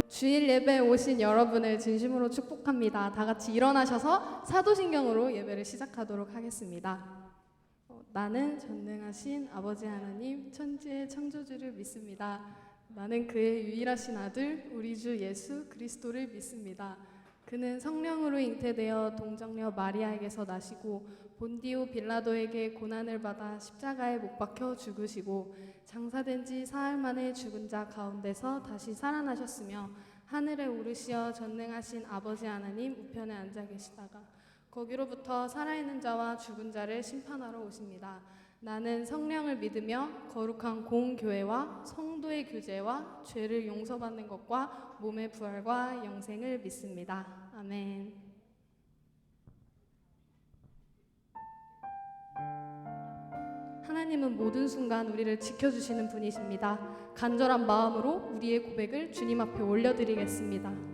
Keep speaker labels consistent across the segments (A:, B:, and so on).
A: 주일 예배에 오신 여러분을 진심으로 축복합니다. 다 같이 일어나셔서 사도신경으로 예배를 시작하도록 하겠습니다. 나는 전능하신 아버지 하나님 천지의 창조주를 믿습니다. 나는 그의 유일하신 아들 우리 주 예수 그리스도를 믿습니다. 그는 성령으로 잉태되어 동정녀 마리아에게서 나시고 본디오 빌라도에게 고난을 받아 십자가에 못 박혀 죽으시고 장사된 지 사흘 만에 죽은 자 가운데서 다시 살아나셨으며 하늘에 오르시어 전능하신 아버지 하나님 우편에 앉아 계시다가 거기로부터 살아있는 자와 죽은 자를 심판하러 오십니다. 나는 성령을 믿으며 거룩한 공교회와 성도의 교제와 죄를 용서받는 것과 몸의 부활과 영생을 믿습니다. 아멘. 하나님은 모든 순간 우리를 지켜주시는 분이십니다. 간절한 마음으로 우리의 고백을 주님 앞에 올려드리겠습니다.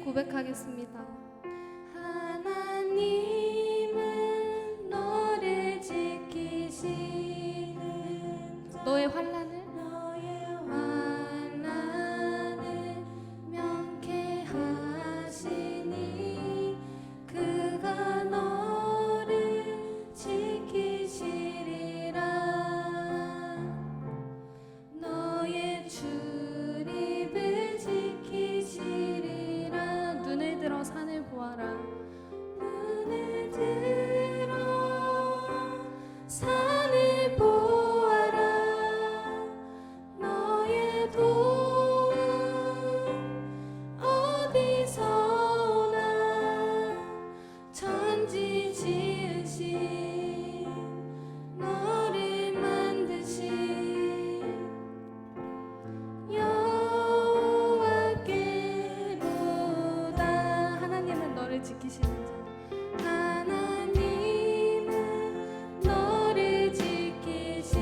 A: 고백하겠습니다. 하나님은 너를 지키시는 자 너의 환난을 명쾌하시니 그가 너를 지키시리라. 너의 출입을 지키시리라. 눈을 들어 산을 보아라. 눈을 들어 산을 보아라. 너의 도움 어디서 오나. 천지 지으신 너를 만드신 여호와께로다. 하나님은 너를 지키시는 자. 하나님은 너를 지키시는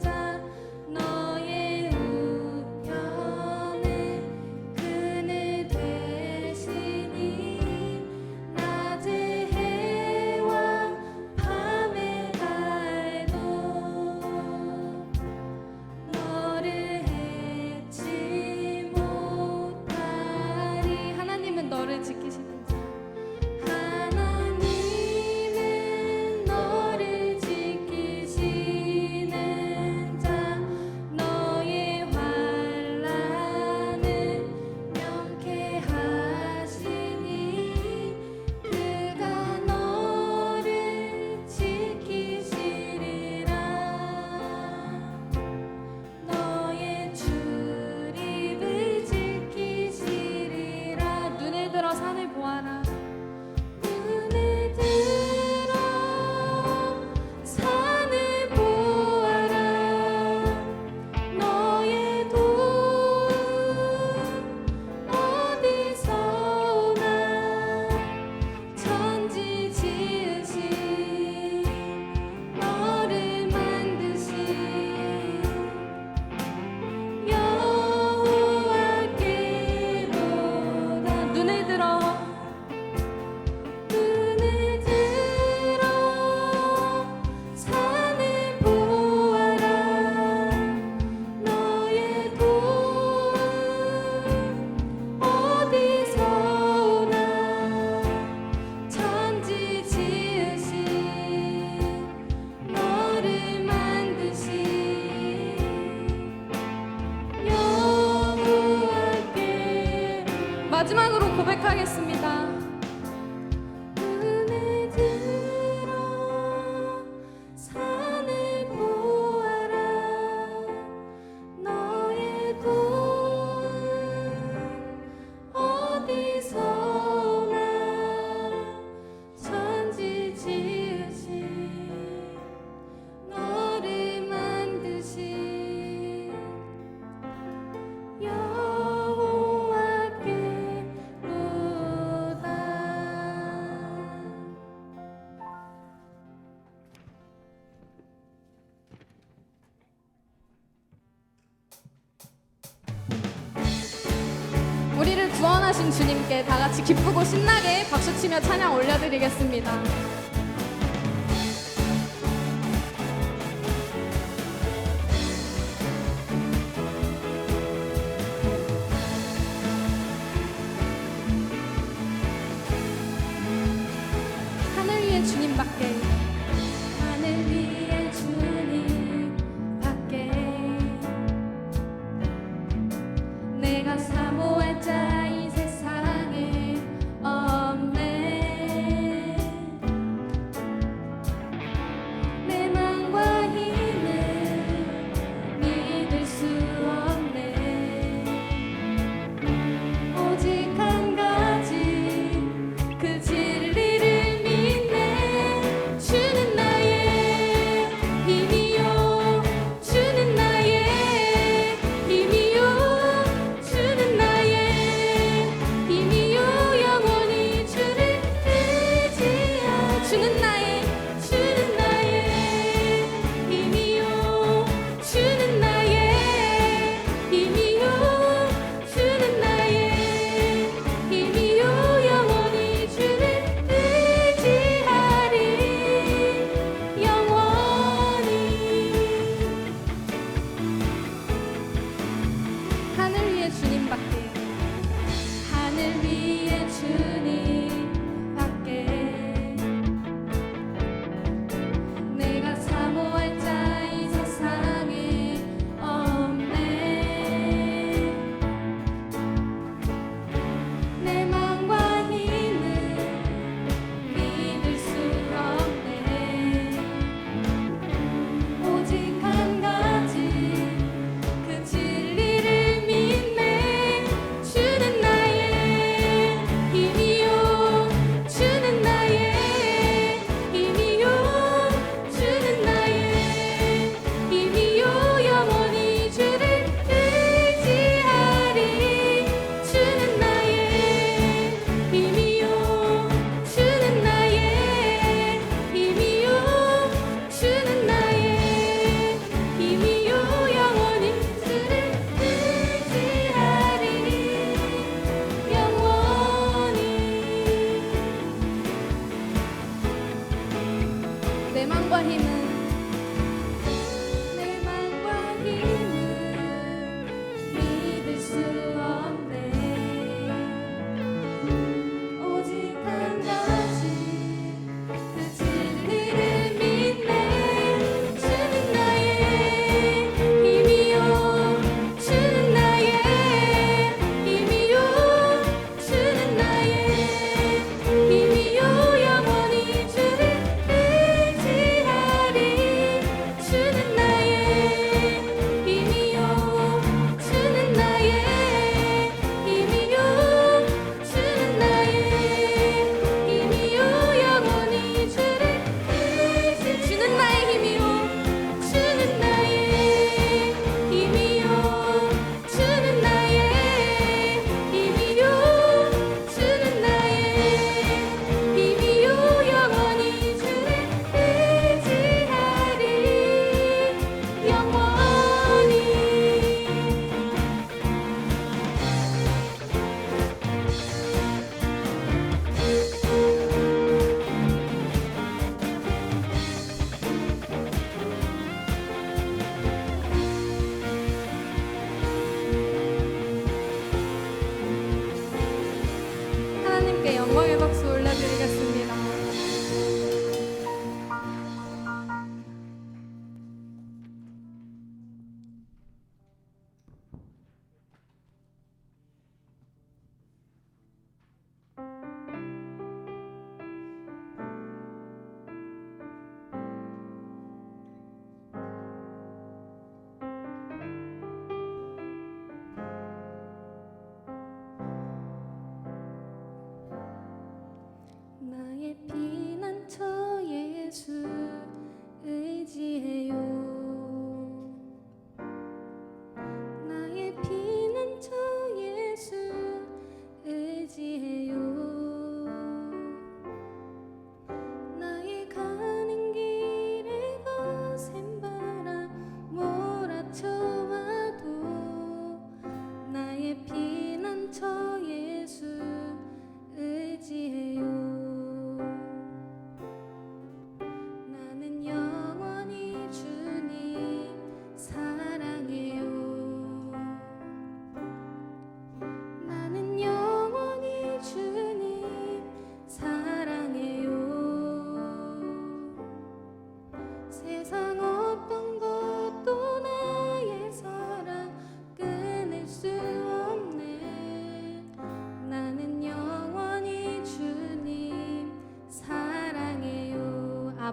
A: 자. 너의 우편에 그늘 되시니 낮에 구원하신 주님께 다 같이 기쁘고 신나게 박수치며 찬양 올려드리겠습니다. 하늘 위에 주님밖에, 하늘 위에 주님밖에 내가 사모할 자 이 세상에 없네. 내 맘과 힘을 믿을 수 없네. 오직 한 가지 그 진리를 믿네. 주는 나의 힘이요, 주는 나의 힘이요, 주는 나의 힘이요, 영원히 주를 의지하. 주는 나의 힘이요, 주는 나의 힘이요, 주는 나의 힘이요, 영원히 주를 의지하리. 영원히. 하늘 위에 주님밖에, 하늘 위에 주님밖에 내가 사모할 자 이 세상에 없네. 내 맘과 힘을 믿을 수 없네. 오직 한 가지 그 진리를 믿네. 주는 나의 힘이요, 주는 나의 힘이요, 주는 나의 힘이요, 영원히 주를 의지하리. 주는 나의 힘이요, 주는 나의 힘이요, 주는 나의 힘이요, 영원히 주를 의지하리. 영원히. 내 맘과 힘은, 내 맘과 힘은 믿을 수 없네. 오직 한 가지 그 진리를 믿네. 주는 나의 힘이요, 주는 나의 힘이요, 주는 나의 힘이요, 영원히 주를 의지하리.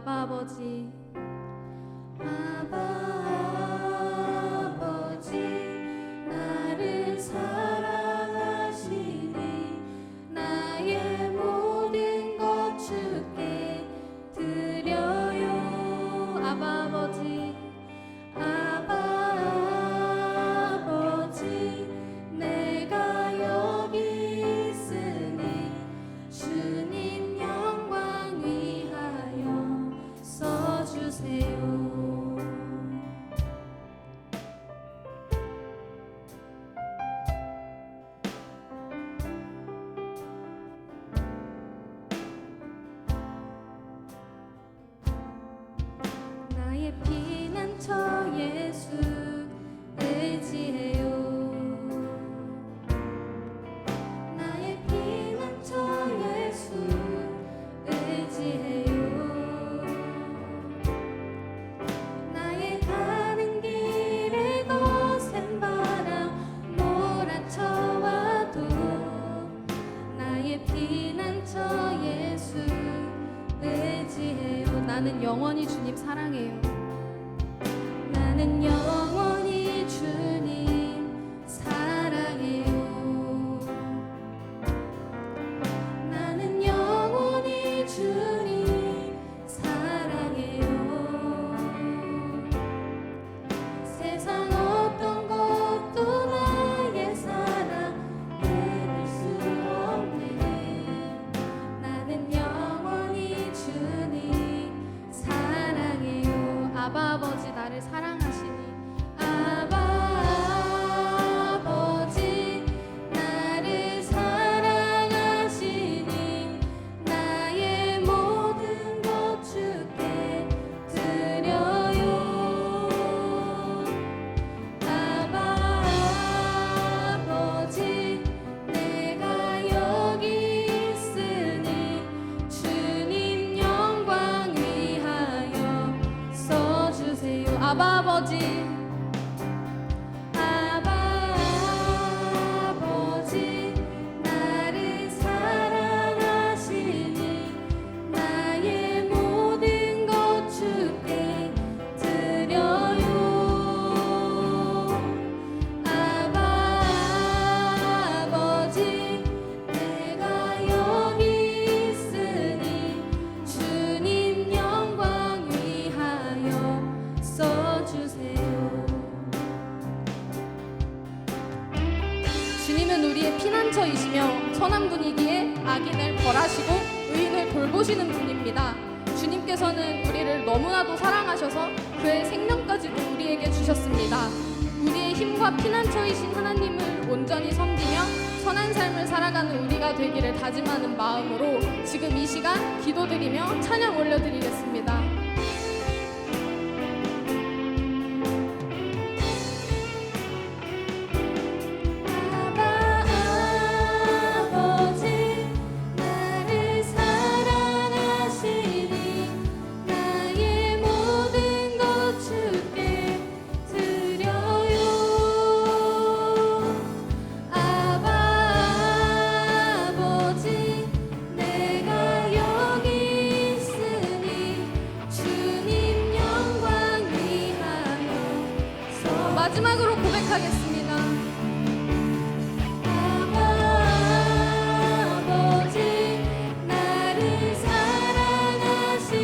A: 아바 아버지
B: 아바 아버지 나를 사랑하시니 나의 모든 것 주께 드려요.
A: 아바 아버지
B: 아바 아버지 내가 여기 있으니 주님 영광 위하여 써주세요. 나의 피난처 예수 의지해요. 나의 피난처 예수 의지해요. 나의 가는 길에 거센 바람 몰아쳐와도 나의 피난처 예수 의지해요.
A: 나는 영원히 주님 사랑해요.
B: 나는 영원히 주님 사랑해요. 나는 영원히 주님 사랑해요. 세상 어떤 것도 나의 사랑 끊을 수 없네. 나는 영원히 주님 사랑해요.
A: 아바 아버지 나를 사랑하시니
B: 아바 아버지 나를 사랑하시니 나의 모든 것 주께 드려요. 아바 아버지 내가 여기 있으니 주님 영광 위하여 써주세요.
A: 아바 아버지
B: 아바 아버지 나를 사랑하시니 나의 모든 것 주께 드려요. 아바 아버지 내가 여기 있으니 주님 영광 위하여 써주세요.
A: 주님은 우리의 피난처이시며 선한 분이기에 악인을 벌하시고 의인을 돌보시는 분입니다. 주님께서는 우리를 너무나도 사랑하셔서 그의 생명까지도 우리에게 주셨습니다. 우리의 힘과 피난처이신 하나님을 온전히 섬기며 선한 삶을 살아가는 우리가 되기를 다짐하는 마음으로 지금 이 시간 기도드리며 찬양 올려드리겠습니다.
B: 아바 아버지 나를 사랑하시니 나의 모든 것 주께 드려요. 아바 아버지 내가 여기 있으니 주님 영광 위하여
A: 마지막으로 고백하겠습니다.
B: 아바 아버지 나를 사랑하시니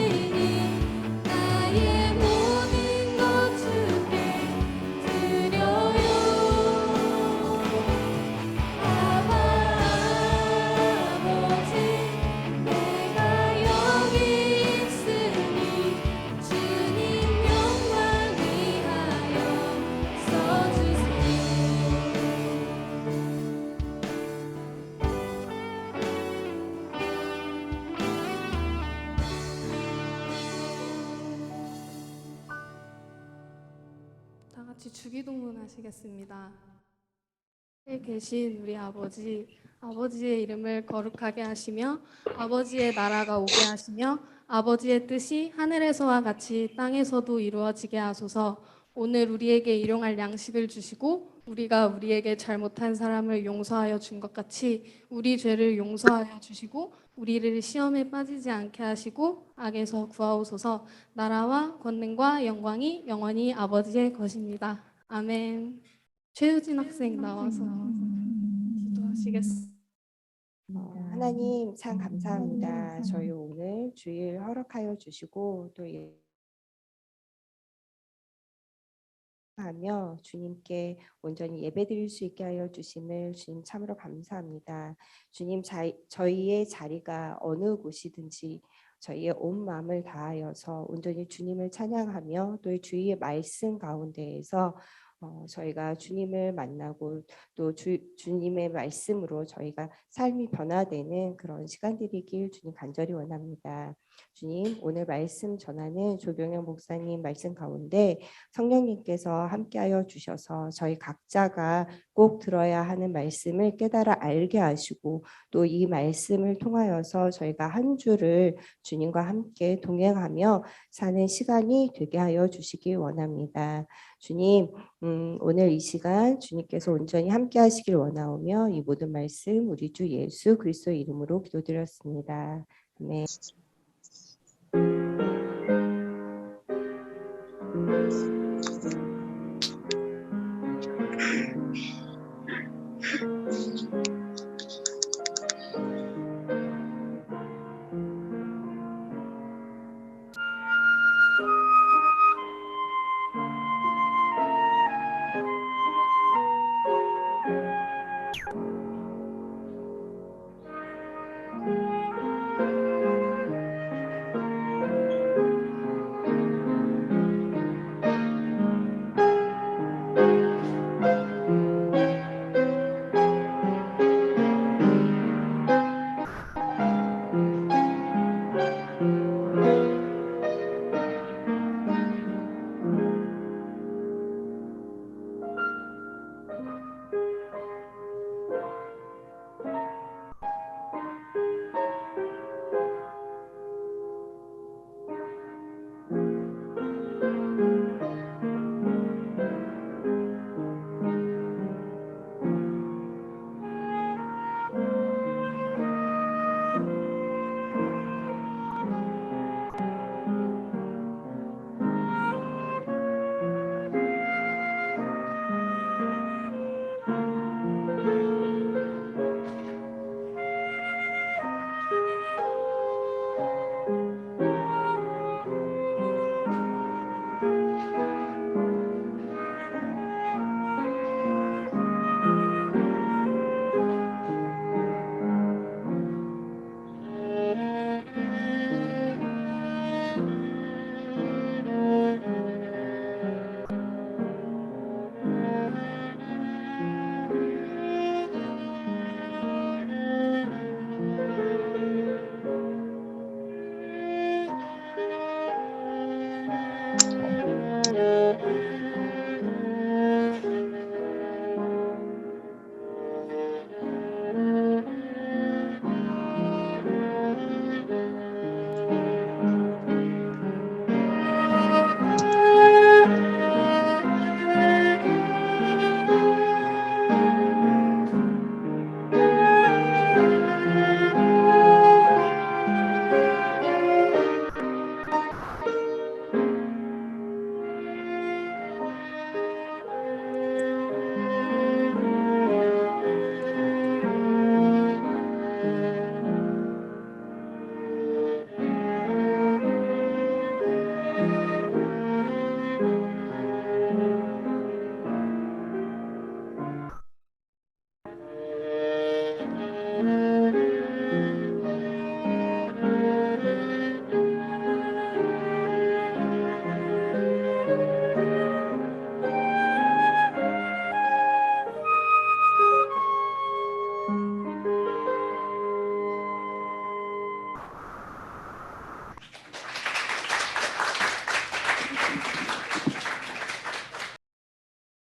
B: 나의 모든 것 주께 드려요. 아바 아버지 내가 여기 있으니 주님 영광 위하여 써주세요.
A: 다 같이 주기도문 하시겠습니다. 하늘에 계신 우리 아버지, 아버지의 이름을 거룩하게 하시며 아버지의 나라가 오게 하시며 아버지의 뜻이 하늘에서와 같이 땅에서도 이루어지게 하소서. 오늘 우리에게 일용할 양식을 주시고 우리가 우리에게 잘못한 사람을 용서하여 준 것 같이 우리 죄를 용서하여 주시고 우리를 시험에 빠지지 않게 하시고 악에서 구하옵소서. 나라와 권능과 영광이 영원히 아버지의 것입니다. 아멘. 최유진 학생 나와서 기도하시겠습니다.
C: 하나님 참 감사합니다. 저희 오늘 주일 허락하여 주시고 또 하며 주님께 온전히 예배드릴 수 있게 하여 주심을 주님 참으로 감사합니다. 주님 저희의 자리가 어느 곳이든지 저희의 온 마음을 다하여서 온전히 주님을 찬양하며 또 주의 말씀 가운데에서 저희가 주님을 만나고 또 주님의 말씀으로 저희가 삶이 변화되는 그런 시간들이길 주님 간절히 원합니다. 주님 오늘 말씀 전하는 조병영 목사님 말씀 가운데 성령님께서 함께하여 주셔서 저희 각자가 꼭 들어야 하는 말씀을 깨달아 알게 하시고 또 이 말씀을 통하여서 저희가 한 주를 주님과 함께 동행하며 사는 시간이 되게 하여 주시기 원합니다. 주님 오늘 이 시간 주님께서 온전히 함께 하시길 원하오며 이 모든 말씀 우리 주 예수 그리스도의 이름으로 기도드렸습니다. 아멘.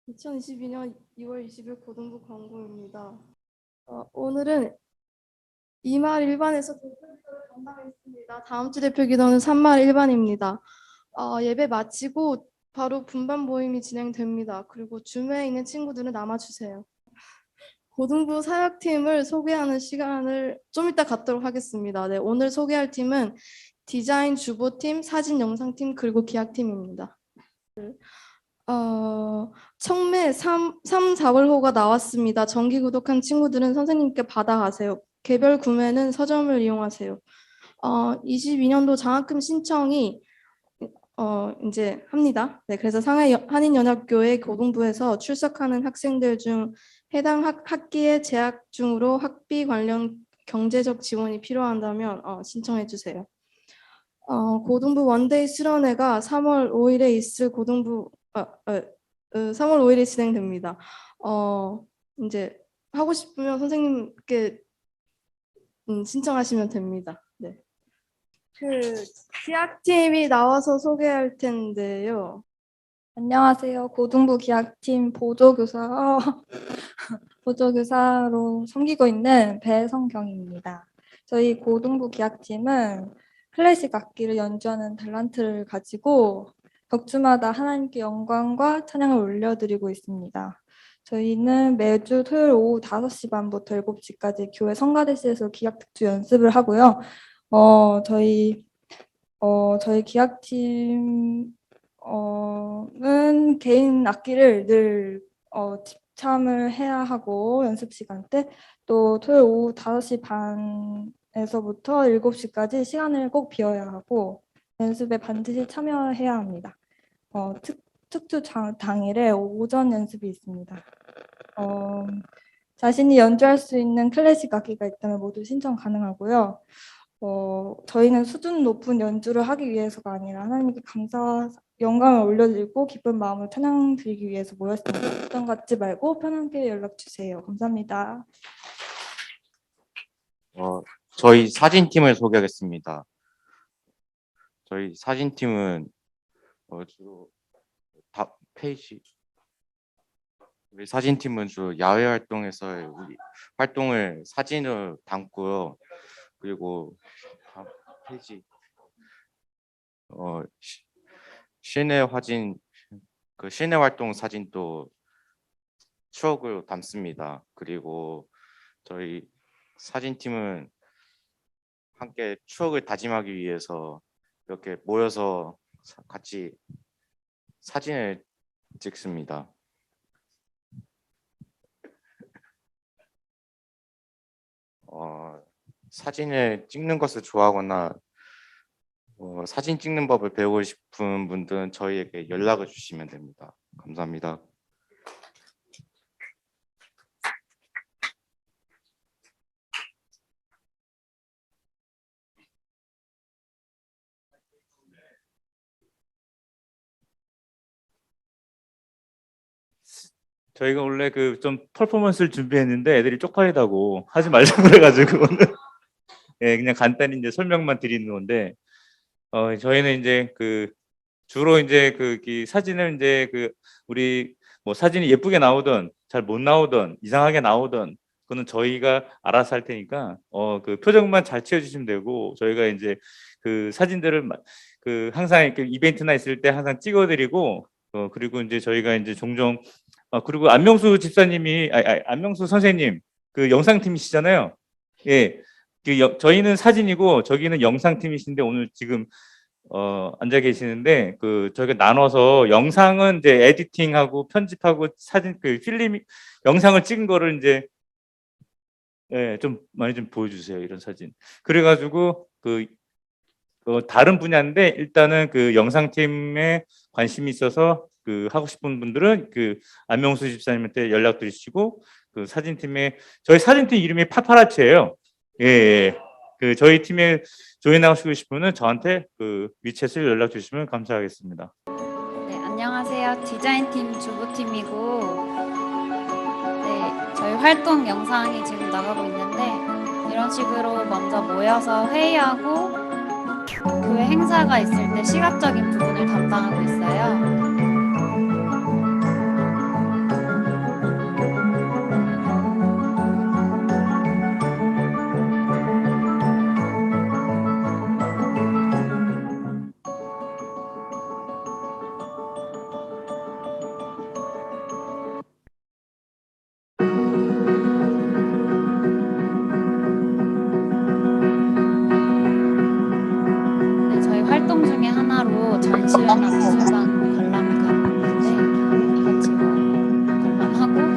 D: (2022년 2월 20일) 고등부 광고입니다. 오늘은 2말 1반에서 대표기도를 담당했습니다. 다음 주 대표기도는 3말 1반입니다. 예배 마치고 바로 분반 모임이 진행됩니다. 그리고 줌에 있는 친구들은 남아주세요. 고등부 사역팀을 소개하는 시간을 좀 이따 갖도록 하겠습니다. 네, 오늘 소개할 팀은 디자인 주보팀, 사진 영상팀, 그리고 기획팀입니다. 청매 3, 4월호가 나왔습니다. 정기 구독한 친구들은 선생님께 받아가세요. 개별 구매는 서점을 이용하세요. 22년도 장학금 신청이 이제 합니다. 네, 그래서 상해 한인연합교회 고등부에서 출석하는 학생들 중 해당 학기에 재학 중으로 학비 관련 경제적 지원이 필요한다면 신청해 주세요. 고등부 원데이 수련회가 3월 5일에 있을 3월 5일에 진행됩니다. 이제 하고 싶으면 선생님께 신청하시면 됩니다. 네. 기획팀이 나와서 소개할 텐데요.
E: 안녕하세요. 고등부 기획팀 보조교사, 보조교사로 섬기고 있는 배성경입니다. 저희 고등부 기획팀은 클래식 악기를 연주하는 탤런트를 가지고 격주마다 하나님께 영광과 찬양을 올려드리고 있습니다. 저희는 매주 토요일 오후 5시 반부터 7시까지 교회 성가대실에서 기악 특주 연습을 하고요. 저희 기획팀 는 개인 악기를 늘 집참을 해야 하고 연습 시간 때 또 토요일 오후 5시 반에서부터 7시까지 시간을 꼭 비워야 하고 연습에 반드시 참여해야 합니다. 특주 당일에 오전 연습이 있습니다. 자신이 연주할 수 있는 클래식 악기가 있다면 모두 신청 가능하고요. 저희는 수준 높은 연주를 하기 위해서가 아니라 하나님께 감사, 영광을 올려드리고 기쁜 마음으로 찬양 드리기 위해서 모였습니다. 부담 갖지 말고 편하게 연락 주세요. 감사합니다.
F: 저희 사진팀을 소개하겠습니다. 저희 사진팀은 주로 우리 사진팀은 주로 야외 활동에서의 우리 활동을 사진으로 담고요. 그리고 다음 페이지 실내 실내 활동 사진도 추억을 담습니다. 그리고 저희 사진팀은 함께 추억을 다짐하기 위해서 이렇게 모여서 같이 사진을 찍습니다. 사진을 찍는 것을 좋아하거나 사진 찍는 법을 배우고 싶은 분들은 저희에게 연락을 주시면 됩니다. 감사합니다.
G: 저희가 원래 그 좀 퍼포먼스를 준비했는데 애들이 쪽팔리다고 하지 말자고 그래가지고 오늘 예, 그냥 간단히 이제 설명만 드리는 건데 저희는 이제 그 주로 이제 이 사진을 이제 우리 뭐 사진이 예쁘게 나오든 잘 못 나오든 이상하게 나오든 그거는 저희가 알아서 할 테니까 그 표정만 잘 채워주시면 되고 저희가 이제 그 사진들을 항상 이렇게 이벤트나 있을 때 항상 찍어드리고 그리고 이제 저희가 이제 종종 그리고 안명수 집사님이 안명수 선생님 그 영상팀이시잖아요. 예, 저희는 사진이고 저기는 영상팀이신데 오늘 지금 앉아 계시는데 저희가 나눠서 영상은 이제 에디팅하고 편집하고 사진 필름 영상을 찍은 거를 이제 좀 많이 좀 보여주세요. 이런 사진. 그래가지고 다른 분야인데 일단은 영상팀에 관심이 있어서 하고 싶은 분들은 안명수 집사님한테 연락 드리시고 사진팀에 저희 사진팀 이름이 파파라치예요. 예. 저희 팀에 조인하시고 싶으면 은 저한테 위챗을 연락 주시면 감사하겠습니다.
B: 네, 안녕하세요. 디자인팀 주부팀이고, 네, 저희 활동 영상이 지금 나가고 있는데 이런 식으로 먼저 모여서 회의하고 교회 행사가 있을 때 시각적인 부분을 담당하고 있어요. 활동 중에 하나로 전시회나 미술관 관람을 가고 있는데 같이 관람하고 감상도 하고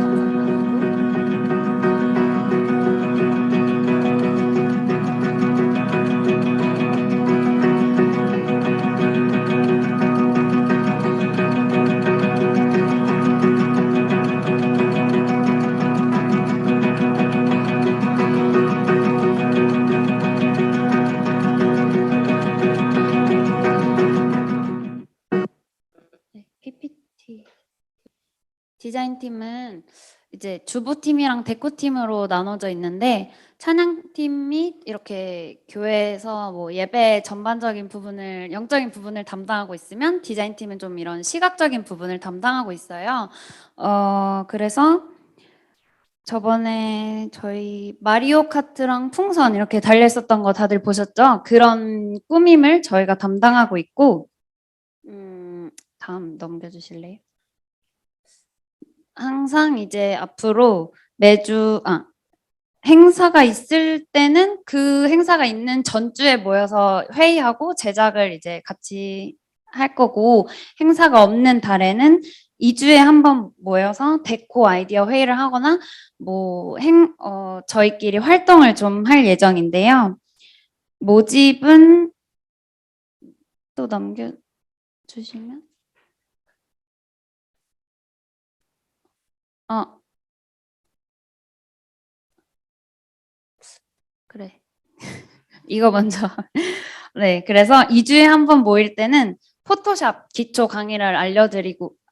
B: 네, PPT 디자인팀은 이제 주부팀이랑 데코팀으로 나눠져 있는데 찬양팀이 이렇게 교회에서 뭐 예배 전반적인 부분을 영적인 부분을 담당하고 있으면 디자인팀은 좀 이런 시각적인 부분을 담당하고 있어요. 그래서 저번에 저희 마리오 카트랑 풍선 이렇게 달려 있었던 거 다들 보셨죠? 그런 꾸밈을 저희가 담당하고 있고 다음 넘겨주실래요? 항상 이제 앞으로 매주 행사가 있을 때는 그 행사가 있는 전주에 모여서 회의하고 제작을 이제 같이 할 거고 행사가 없는 달에는 2주에 한 번 모여서 데코 아이디어 회의를 하거나 뭐 저희끼리 활동을 좀 할 예정인데요. 모집은 또 넘겨주시면 그래. 이거 먼저. 네, 그래서 2주에 한 번 모일 때는 포토샵 기초 강의를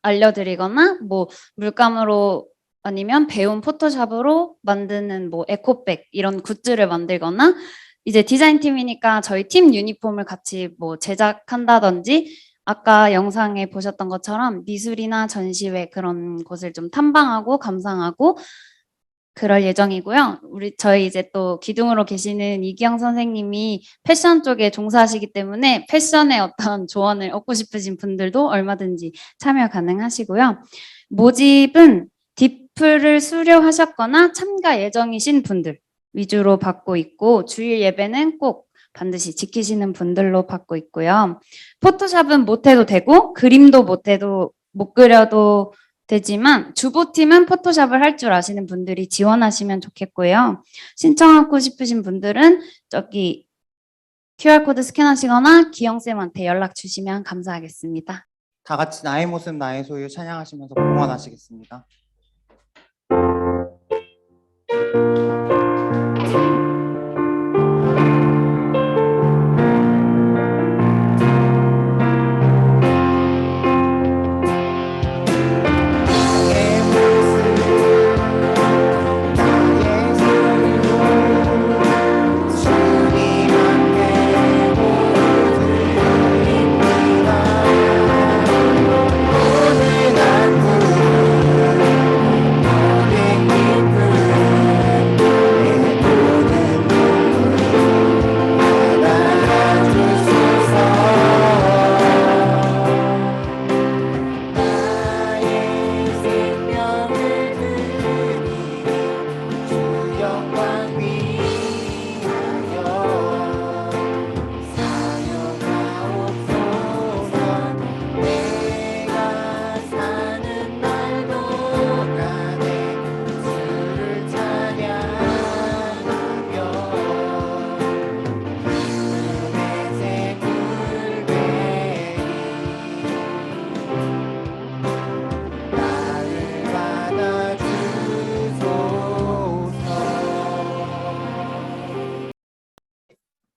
B: 알려드리거나 뭐 물감으로 아니면 배운 포토샵으로 만드는 뭐 에코백 이런 굿즈를 만들거나 이제 디자인팀이니까 저희 팀 유니폼을 같이 뭐 제작한다든지 아까 영상에 보셨던 것처럼 미술이나 전시회 그런 곳을 좀 탐방하고 감상하고 그럴 예정이고요. 저희 이제 또 기둥으로 계시는 이기영 선생님이 패션 쪽에 종사하시기 때문에 패션의 어떤 조언을 얻고 싶으신 분들도 얼마든지 참여 가능하시고요. 모집은 디플을 수료하셨거나 참가 예정이신 분들 위주로 받고 있고 주일 예배는 꼭 반드시 지키시는 분들로 받고 있고요. 포토샵은 못해도 되고 그림도 못해도 못 그려도 되지만 주보팀은 포토샵을 할 줄 아시는 분들이 지원하시면 좋겠고요. 신청하고 싶으신 분들은 저기 QR코드 스캔하시거나 기영쌤한테 연락 주시면 감사하겠습니다.
H: 다 같이 나의 모습 나의 소유 찬양하시면서 봉헌하시겠습니다.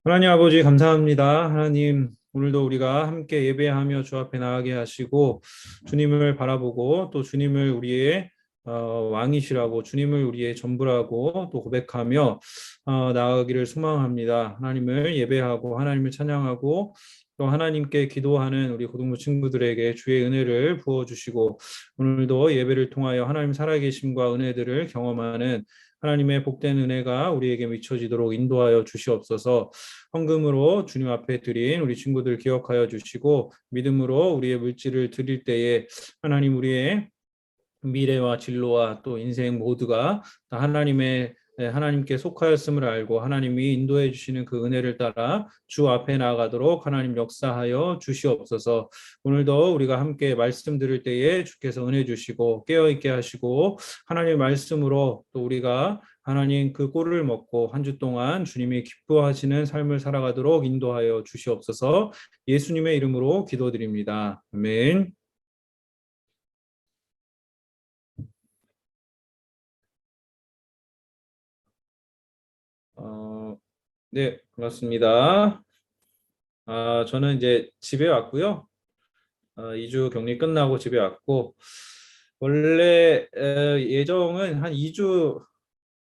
I: 하나님 아버지 감사합니다. 하나님 오늘도 우리가 함께 예배하며 주 앞에 나가게 하시고 주님을 바라보고 또 주님을 우리의 왕이시라고 주님을 우리의 전부라고 또 고백하며 나아가기를 소망합니다. 하나님을 예배하고 하나님을 찬양하고 또 하나님께 기도하는 우리 고등부 친구들에게 주의 은혜를 부어주시고 오늘도 예배를 통하여 하나님 살아계심과 은혜들을 경험하는 하나님의 복된 은혜가 우리에게 미쳐지도록 인도하여 주시옵소서. 헌금으로 주님 앞에 드린 우리 친구들 기억하여 주시고 믿음으로 우리의 물질을 드릴 때에 하나님 우리의 미래와 진로와 또 인생 모두가 하나님의 하나님께 속하였음을 알고 하나님이 인도해 주시는 그 은혜를 따라 주 앞에 나아가도록 하나님 역사하여 주시옵소서. 오늘도 우리가 함께 말씀 들을 때에 주께서 은혜 주시고 깨어 있게 하시고 하나님의 말씀으로 또 우리가 하나님 그 꼴을 먹고 한 주 동안 주님이 기뻐하시는 삶을 살아가도록 인도하여 주시옵소서. 예수님의 이름으로 기도드립니다. 아멘. 네, 반갑습니다. 저는 이제 집에 왔고요. 2주 격리 끝나고 집에 왔고, 원래 예정은 한 2주,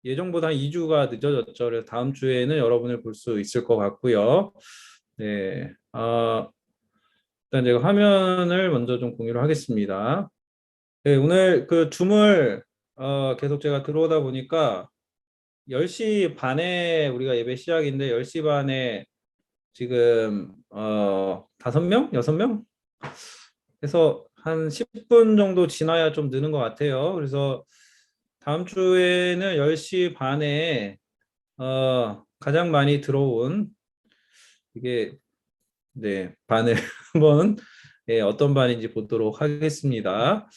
I: 예정보다 한 2주가 늦어졌죠. 그래서 다음 주에는 여러분을 볼 수 있을 것 같고요. 네, 일단 제가 화면을 먼저 좀 공유를 하겠습니다. 네, 오늘 그 줌을 계속 제가 들어오다 보니까 10시 반에 우리가 예배 시작인데 10시 반에 지금 5명? 6명? 그래서 한 10분 정도 지나야 좀 느는 것 같아요. 그래서 다음 주에는 10시 반에 가장 많이 들어온 이게 네, 반을 한번 어떤 반인지 보도록 하겠습니다.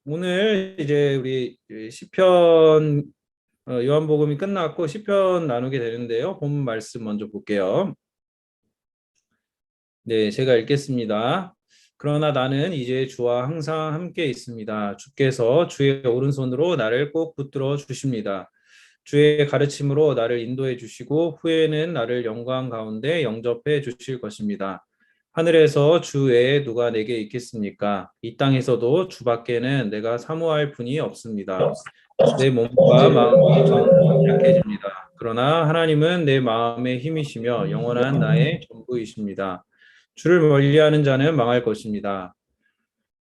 I: 오늘 이제 우리 시편 요한복음이 끝났고 시편 나누게 되는데요. 본문 말씀 먼저 볼게요. 네, 제가 읽겠습니다. 그러나 나는 이제 주와 항상 함께 있습니다. 주께서 주의 오른손으로 나를 꼭 붙들어 주십니다. 주의 가르침으로 나를 인도해 주시고 후에는 나를 영광 가운데 영접해 주실 것입니다. 하늘에서 주 외에 누가 내게 있겠습니까? 이 땅에서도 주밖에는 내가 사모할 분이 없습니다. 내 몸과 마음이 점점 약해집니다. 그러나 하나님은 내 마음의 힘이시며 영원한 나의 전부이십니다. 주를 멀리하는 자는 망할 것입니다.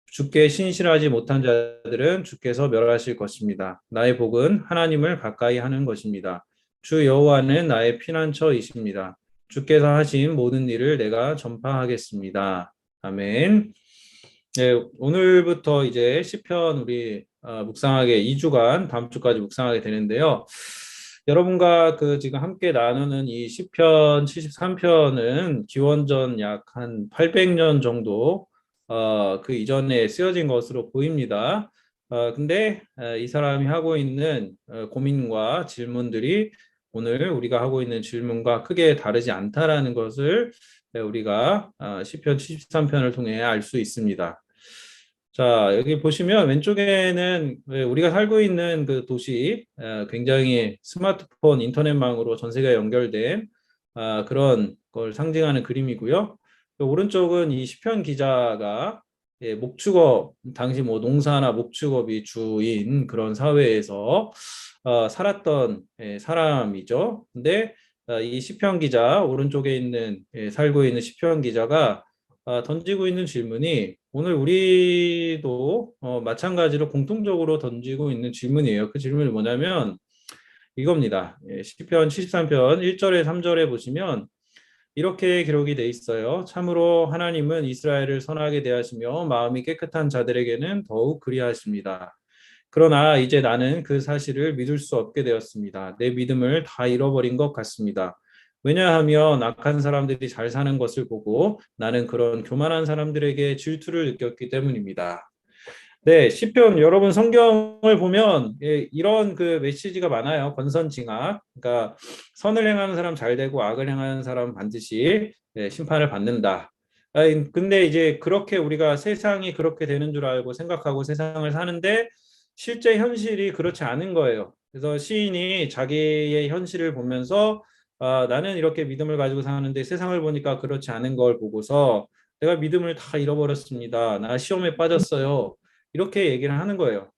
I: 주께 신실하지 못한 자들은 주께서 멸하실 것입니다. 나의 복은 하나님을 가까이 하는 것입니다. 주 여호와는 나의 피난처이십니다. 주께서 하신 모든 일을 내가 전파하겠습니다. 아멘. 네, 오늘부터 이제 시편 우리 묵상하게 2주간 다음 주까지 묵상하게 되는데요. 여러분과 지금 함께 나누는 이 시편 73편은 기원전 약 한 800년 정도 그 이전에 쓰여진 것으로 보입니다. 근데 이 사람이 하고 있는 고민과 질문들이 오늘 우리가 하고 있는 질문과 크게 다르지 않다라는 것을 우리가 시편 73편을 통해 알 수 있습니다. 자, 여기 보시면 왼쪽에는 우리가 살고 있는 그 도시 굉장히 스마트폰, 인터넷망으로 전 세계에 연결된 그런 걸 상징하는 그림이고요. 오른쪽은 이 시편 기자가 목축업, 당시 뭐 농사나 목축업이 주인 그런 사회에서 살았던 사람이죠. 근데 이 시편 기자, 오른쪽에 있는 살고 있는 시편 기자가 던지고 있는 질문이 오늘 우리도 마찬가지로 공통적으로 던지고 있는 질문이에요. 그 질문이 뭐냐면 이겁니다. 시편 73편 1절에 3절에 보시면 이렇게 기록이 돼 있어요. 참으로 하나님은 이스라엘을 선하게 대하시며 마음이 깨끗한 자들에게는 더욱 그리하십니다. 그러나 이제 나는 그 사실을 믿을 수 없게 되었습니다. 내 믿음을 다 잃어버린 것 같습니다. 왜냐하면 악한 사람들이 잘 사는 것을 보고 나는 그런 교만한 사람들에게 질투를 느꼈기 때문입니다. 네, 시편 여러분 성경을 보면 이런 그 메시지가 많아요. 권선징악. 그러니까 선을 행하는 사람 잘 되고 악을 행하는 사람 반드시 심판을 받는다. 근데 이제 그렇게 우리가 세상이 그렇게 되는 줄 알고 생각하고 세상을 사는데 실제 현실이 그렇지 않은 거예요. 그래서 시인이 자기의 현실을 보면서 나는 이렇게 믿음을 가지고 사는데 세상을 보니까 그렇지 않은 걸 보고서 내가 믿음을 다 잃어버렸습니다. 나 시험에 빠졌어요. 이렇게 얘기를 하는 거예요.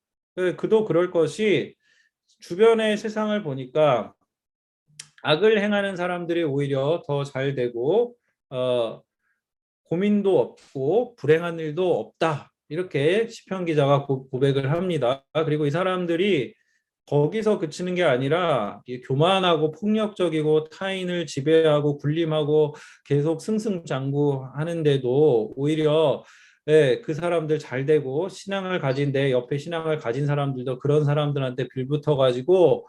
I: 그도 그럴 것이 주변의 세상을 보니까 악을 행하는 사람들이 오히려 더 잘 되고 고민도 없고 불행한 일도 없다. 이렇게 시편 기자가 고백을 합니다. 그리고 이 사람들이 거기서 그치는 게 아니라 교만하고 폭력적이고 타인을 지배하고 군림하고 계속 승승장구하는데도 오히려 예, 그 사람들 잘 되고 신앙을 가진 내 옆에 신앙을 가진 사람들도 그런 사람들한테 빌붙어 가지고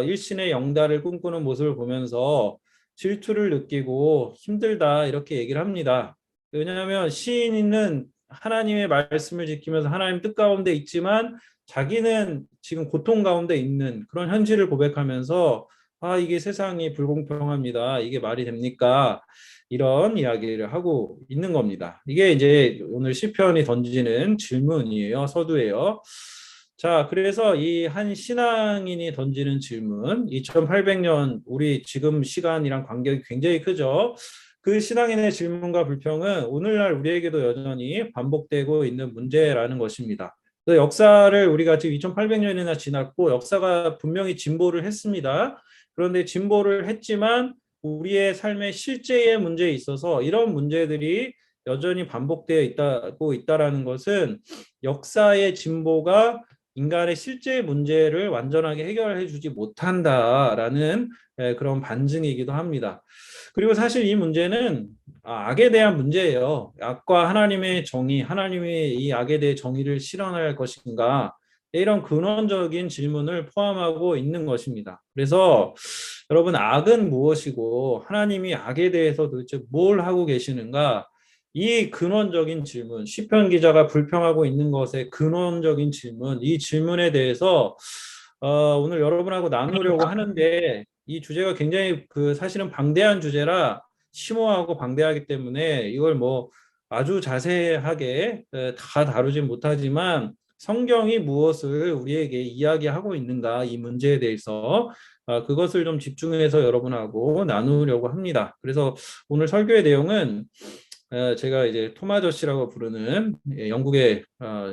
I: 일신의 영달을 꿈꾸는 모습을 보면서 질투를 느끼고 힘들다 이렇게 얘기를 합니다. 왜냐하면 시인은 하나님의 말씀을 지키면서 하나님 뜻 가운데 있지만 자기는 지금 고통 가운데 있는 그런 현실을 고백하면서 아, 이게 세상이 불공평합니다. 이게 말이 됩니까? 이런 이야기를 하고 있는 겁니다. 이게 이제 오늘 시편이 던지는 질문이에요. 서두예요. 자, 그래서 이 한 신앙인이 던지는 질문, 2800년 우리 지금 시간이랑 간격이 굉장히 크죠. 그 신앙인의 질문과 불평은 오늘날 우리에게도 여전히 반복되고 있는 문제라는 것입니다. 그래서 역사를 우리가 지금 2800년이나 지났고 역사가 분명히 진보를 했습니다. 그런데 진보를 했지만 우리의 삶의 실제의 문제에 있어서 이런 문제들이 여전히 반복되어 있다라는 것은 역사의 진보가 인간의 실제 문제를 완전하게 해결해 주지 못한다라는 그런 반증이기도 합니다. 그리고 사실 이 문제는 악에 대한 문제예요. 악과 하나님의 정의, 하나님이 이 악에 대해 정의를 실현할 것인가 이런 근원적인 질문을 포함하고 있는 것입니다. 그래서 여러분 악은 무엇이고 하나님이 악에 대해서 도대체 뭘 하고 계시는가? 이 근원적인 질문, 시편 기자가 불평하고 있는 것의 근원적인 질문, 이 질문에 대해서 오늘 여러분하고 나누려고 하는데 이 주제가 굉장히 사실은 방대한 주제라 심오하고 방대하기 때문에 이걸 뭐 아주 자세하게 다 다루진 못하지만 성경이 무엇을 우리에게 이야기하고 있는가 이 문제에 대해서 그것을 좀 집중해서 여러분하고 나누려고 합니다. 그래서 오늘 설교의 내용은 제가 이제 토마저씨라고 부르는 영국의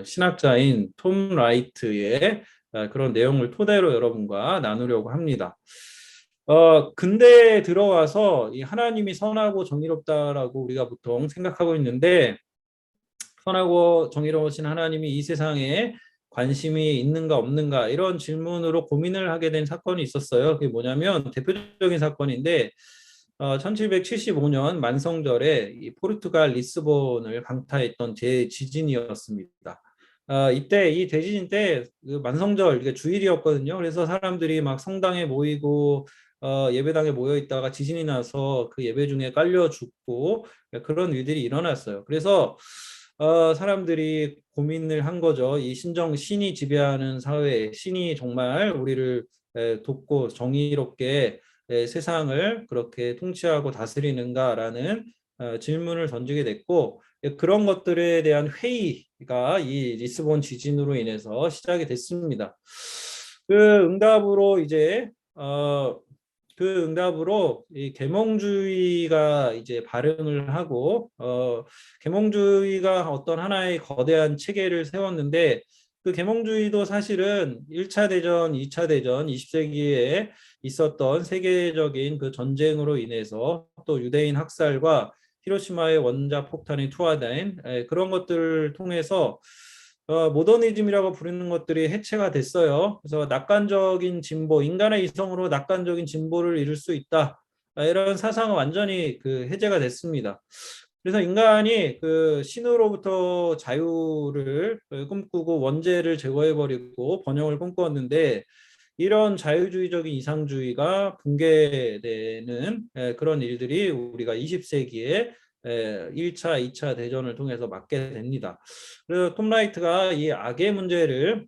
I: 신학자인 톰 라이트의 그런 내용을 토대로 여러분과 나누려고 합니다. 근대에 들어와서 이 하나님이 선하고 정의롭다라고 우리가 보통 생각하고 있는데 선하고 정의로우신 하나님이 이 세상에 관심이 있는가 없는가 이런 질문으로 고민을 하게 된 사건이 있었어요. 그게 뭐냐면 대표적인 사건인데 1775년 만성절에 이 포르투갈 리스본을 강타했던 대지진이었습니다. 이때 이 대지진 때 그 만성절 이게 주일이었거든요. 그래서 사람들이 막 성당에 모이고 예배당에 모여 있다가 지진이 나서 그 예배 중에 깔려 죽고 그런 일들이 일어났어요. 그래서 사람들이 고민을 한 거죠. 이 신이 지배하는 사회에 신이 정말 우리를 돕고 정의롭게 세상을 그렇게 통치하고 다스리는가라는 질문을 던지게 됐고 그런 것들에 대한 회의가 이 리스본 지진으로 인해서 시작이 됐습니다. 그 응답으로 이제 그 응답으로 이 계몽주의가 이제 발흥을 하고 계몽주의가 어떤 하나의 거대한 체계를 세웠는데 그 계몽주의도 사실은 1차 대전, 2차 대전, 20세기에 있었던 세계적인 그 전쟁으로 인해서 또 유대인 학살과 히로시마의 원자 폭탄이 투하된 그런 것들을 통해서 모더니즘이라고 부르는 것들이 해체가 됐어요. 그래서 낙관적인 진보, 인간의 이성으로 낙관적인 진보를 이룰 수 있다. 이런 사상은 완전히 해제가 됐습니다. 그래서 인간이 신으로부터 자유를 꿈꾸고 원죄를 제거해버리고 번영을 꿈꾸었는데 이런 자유주의적인 이상주의가 붕괴되는 그런 일들이 우리가 20세기에 1차, 2차 대전을 통해서 맞게 됩니다. 그래서 톰 라이트가 이 악의 문제를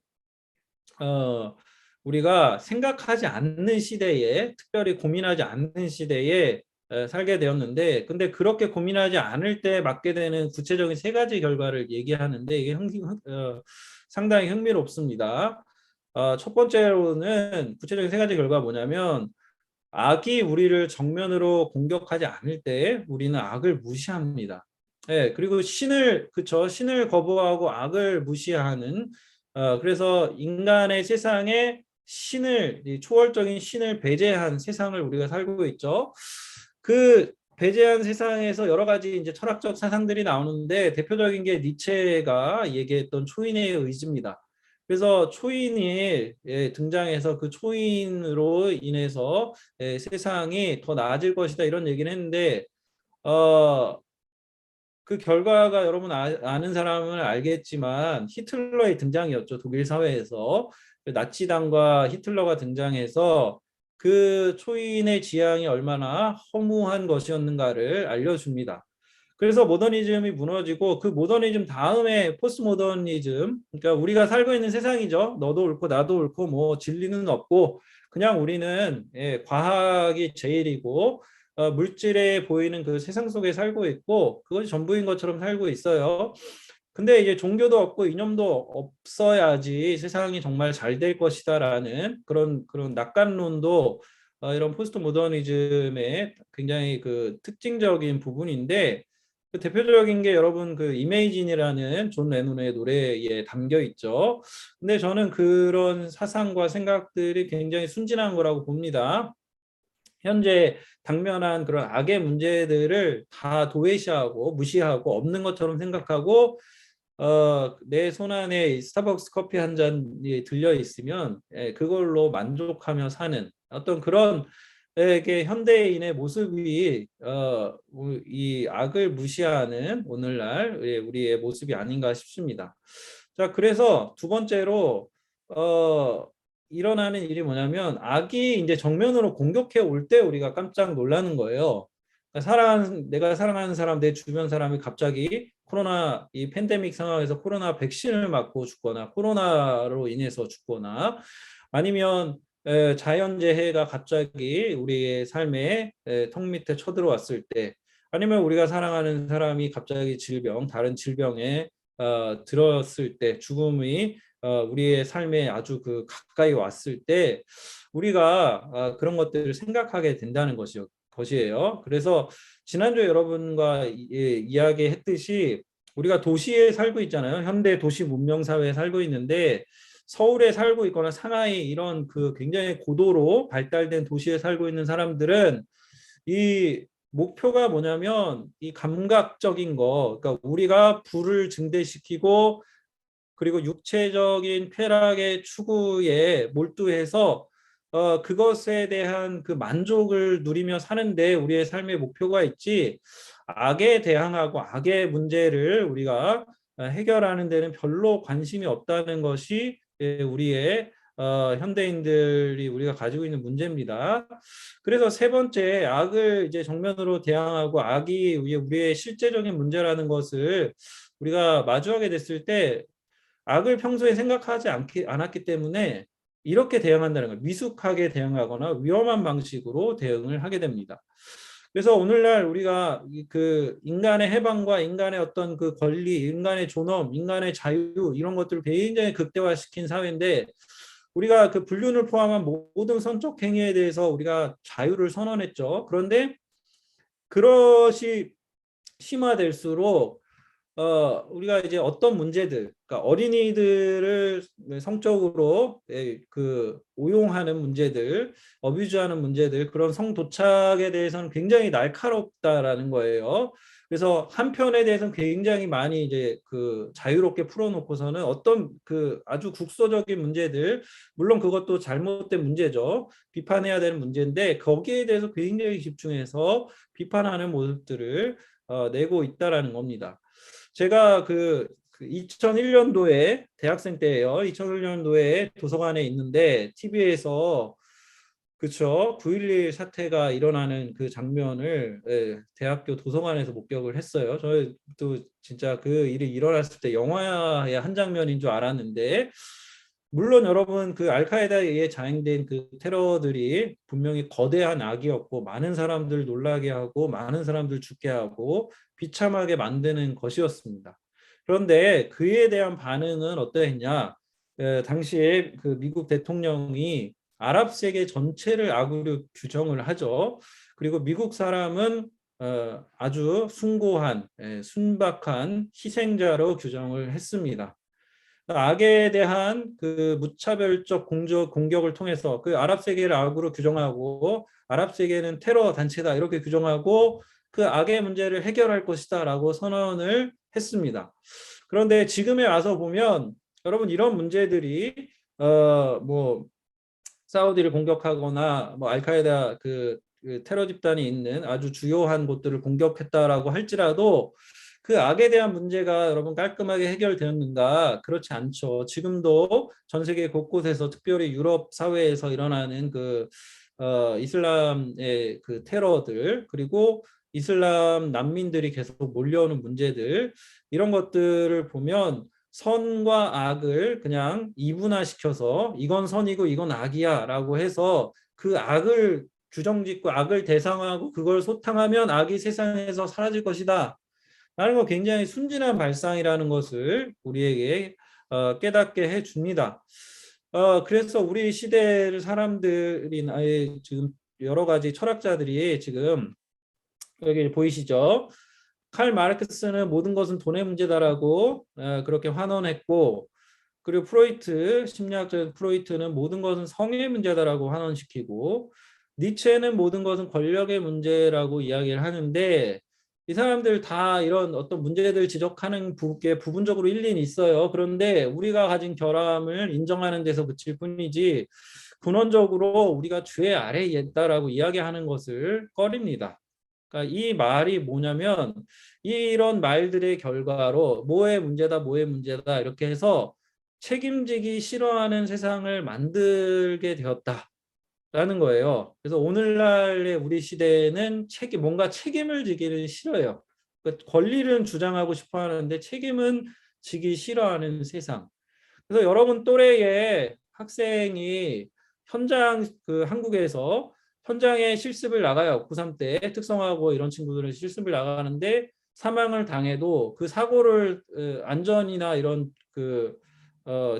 I: 우리가 생각하지 않는 시대에 특별히 고민하지 않는 시대에 살게 되었는데 근데 그렇게 고민하지 않을 때 맞게 되는 구체적인 세 가지 결과를 얘기하는데 이게 상당히 흥미롭습니다. 첫 번째로는 구체적인 세 가지 결과가 뭐냐면 악이 우리를 정면으로 공격하지 않을 때 우리는 악을 무시합니다. 그리고 신을 거부하고 악을 무시하는 그래서 인간의 세상에 초월적인 신을 배제한 세상을 우리가 살고 있죠. 그 배제한 세상에서 여러 가지 이제 철학적 사상들이 나오는데 대표적인 게 니체가 얘기했던 초인의 의지입니다. 그래서 초인이 등장해서 그 초인으로 인해서 세상이 더 나아질 것이다 이런 얘기를 했는데 그 결과가 여러분 아는 사람은 알겠지만 히틀러의 등장이었죠. 독일 사회에서 그 나치당과 히틀러가 등장해서 그 초인의 지향이 얼마나 허무한 것이었는가를 알려줍니다. 그래서 모더니즘이 무너지고 그 모더니즘 다음에 포스트 모더니즘, 그러니까 우리가 살고 있는 세상이죠. 너도 옳고 나도 옳고 뭐 진리는 없고 그냥 우리는 과학이 제일이고 물질에 보이는 그 세상 속에 살고 있고 그것이 전부인 것처럼 살고 있어요. 근데 이제 종교도 없고 이념도 없어야지 세상이 정말 잘 될 것이다라는 그런 낙관론도 이런 포스트 모더니즘의 굉장히 그 특징적인 부분인데 그 대표적인 게 여러분 그 이메이진이라는 존 레논의 노래에 담겨 있죠. 근데 저는 그런 사상과 생각들이 굉장히 순진한 거라고 봅니다. 현재 당면한 그런 악의 문제들을 다 도외시하고 무시하고 없는 것처럼 생각하고 내 손안에 스타벅스 커피 한 잔이 들려 있으면 그걸로 만족하며 사는 어떤 그런 게 현대인의 모습이 이 악을 무시하는 오늘날 우리의 모습이 아닌가 싶습니다. 자, 그래서 두 번째로 일어나는 일이 뭐냐면 악이 이제 정면으로 공격해 올 때 우리가 깜짝 놀라는 거예요. 내가 사랑하는 사람, 내 주변 사람이 갑자기 코로나 이 팬데믹 상황에서 코로나 백신을 맞고 죽거나 코로나로 인해서 죽거나 아니면 자연재해가 갑자기 우리의 삶에 턱 밑에 쳐들어왔을 때 아니면 우리가 사랑하는 사람이 갑자기 다른 질병에 들었을 때 죽음이 우리의 삶에 아주 그 가까이 왔을 때 우리가 그런 것들을 생각하게 된다는 것이에요. 그래서 지난주에 여러분과 이야기했듯이 우리가 도시에 살고 있잖아요. 현대 도시 문명 사회에 살고 있는데 서울에 살고 있거나 상하이 이런 그 굉장히 고도로 발달된 도시에 살고 있는 사람들은 이 목표가 뭐냐면 이 감각적인 거, 그러니까 우리가 부를 증대시키고 그리고 육체적인 쾌락의 추구에 몰두해서 그것에 대한 그 만족을 누리며 사는데 우리의 삶의 목표가 있지 악에 대항하고 악의 문제를 우리가 해결하는 데는 별로 관심이 없다는 것이 우리의 현대인들이 우리가 가지고 있는 문제입니다. 그래서 세 번째 악을 이제 정면으로 대항하고 악이 우리의 실제적인 문제라는 것을 우리가 마주하게 됐을 때 악을 평소에 생각하지 않았기 때문에 이렇게 대응한다는 거예요. 미숙하게 대응하거나 위험한 방식으로 대응을 하게 됩니다. 그래서 오늘날 우리가 그 인간의 해방과 인간의 어떤 그 권리, 인간의 존엄, 인간의 자유 이런 것들을 굉장히 극대화시킨 사회인데 우리가 그 불륜을 포함한 모든 성적 행위에 대해서 우리가 자유를 선언했죠. 그런데 그것이 심화될수록 우리가 이제 어떤 문제들, 그러니까 어린이들을 성적으로 그 오용하는 문제들, 어뷰즈하는 문제들, 그런 성도착에 대해서는 굉장히 날카롭다라는 거예요. 그래서 한편에 대해서는 굉장히 많이 이제 그 자유롭게 풀어놓고서는 어떤 그 아주 국소적인 문제들, 물론 그것도 잘못된 문제죠. 비판해야 되는 문제인데 거기에 대해서 굉장히 집중해서 비판하는 모습들을 내고 있다라는 겁니다. 제가 그 2001년도에 대학생 때예요. 2001년도에 도서관에 있는데 TV에서 그쵸 9.11 사태가 일어나는 그 장면을 대학교 도서관에서 목격을 했어요. 저도 진짜 그 일이 일어났을 때 영화의 한 장면인 줄 알았는데 물론 여러분 그 알카에다에 의해 자행된 그 테러들이 분명히 거대한 악이었고 많은 사람들 놀라게 하고 많은 사람들 죽게 하고 비참하게 만드는 것이었습니다. 그런데 그에 대한 반응은 어떠했냐? 당시에 그 미국 대통령이 아랍 세계 전체를 악으로 규정을 하죠. 그리고 미국 사람은 아주 숭고한 순박한 희생자로 규정을 했습니다. 악에 대한 그 무차별적 공격을 통해서 그 아랍 세계를 악으로 규정하고 아랍 세계는 테러 단체다 이렇게 규정하고 그 악의 문제를 해결할 것이다라고 선언을 했습니다. 그런데 지금에 와서 보면 여러분 이런 문제들이 뭐 사우디를 공격하거나 뭐 알카에다 그 테러 집단이 있는 아주 주요한 곳들을 공격했다라고 할지라도 그 악에 대한 문제가 여러분 깔끔하게 해결되었는가? 그렇지 않죠. 지금도 전 세계 곳곳에서 특별히 유럽 사회에서 일어나는 그 이슬람의 그 테러들, 그리고 이슬람 난민들이 계속 몰려오는 문제들, 이런 것들을 보면 선과 악을 그냥 이분화시켜서 이건 선이고 이건 악이야라고 해서 그 악을 규정짓고 악을 대상화하고 그걸 소탕하면 악이 세상에서 사라질 것이다 라는 거 굉장히 순진한 발상이라는 것을 우리에게 깨닫게 해줍니다. 그래서 우리 시대를 사람들이 지금 여러 가지 철학자들이 지금 여기 보이시죠? 칼 마르크스는 모든 것은 돈의 문제다라고 그렇게 환원했고, 그리고 프로이트, 심리학자 프로이트는 모든 것은 성의 문제다라고 환원시키고, 니체는 모든 것은 권력의 문제라고 이야기를 하는데, 이 사람들 다 이런 어떤 문제들 지적하는 게 부분적으로 일리는 있어요. 그런데 우리가 가진 결함을 인정하는 데서 그칠 뿐이지 근원적으로 우리가 죄 아래에 있다라고 이야기하는 것을 꺼립니다. 그러니까 이 말이 뭐냐면 이런 말들의 결과로 뭐의 문제다 뭐의 문제다 이렇게 해서 책임지기 싫어하는 세상을 만들게 되었다라는 거예요. 그래서 오늘날의 우리 시대는 뭔가 책임을 지기를 싫어요. 그러니까 권리를 주장하고 싶어 하는데 책임은 지기 싫어하는 세상. 그래서 여러분 또래의 학생이 한국에서 현장에 실습을 나가요. 고3 때 특성화고 이런 친구들은 실습을 나가는데 사망을 당해도 그 사고를 안전이나 이런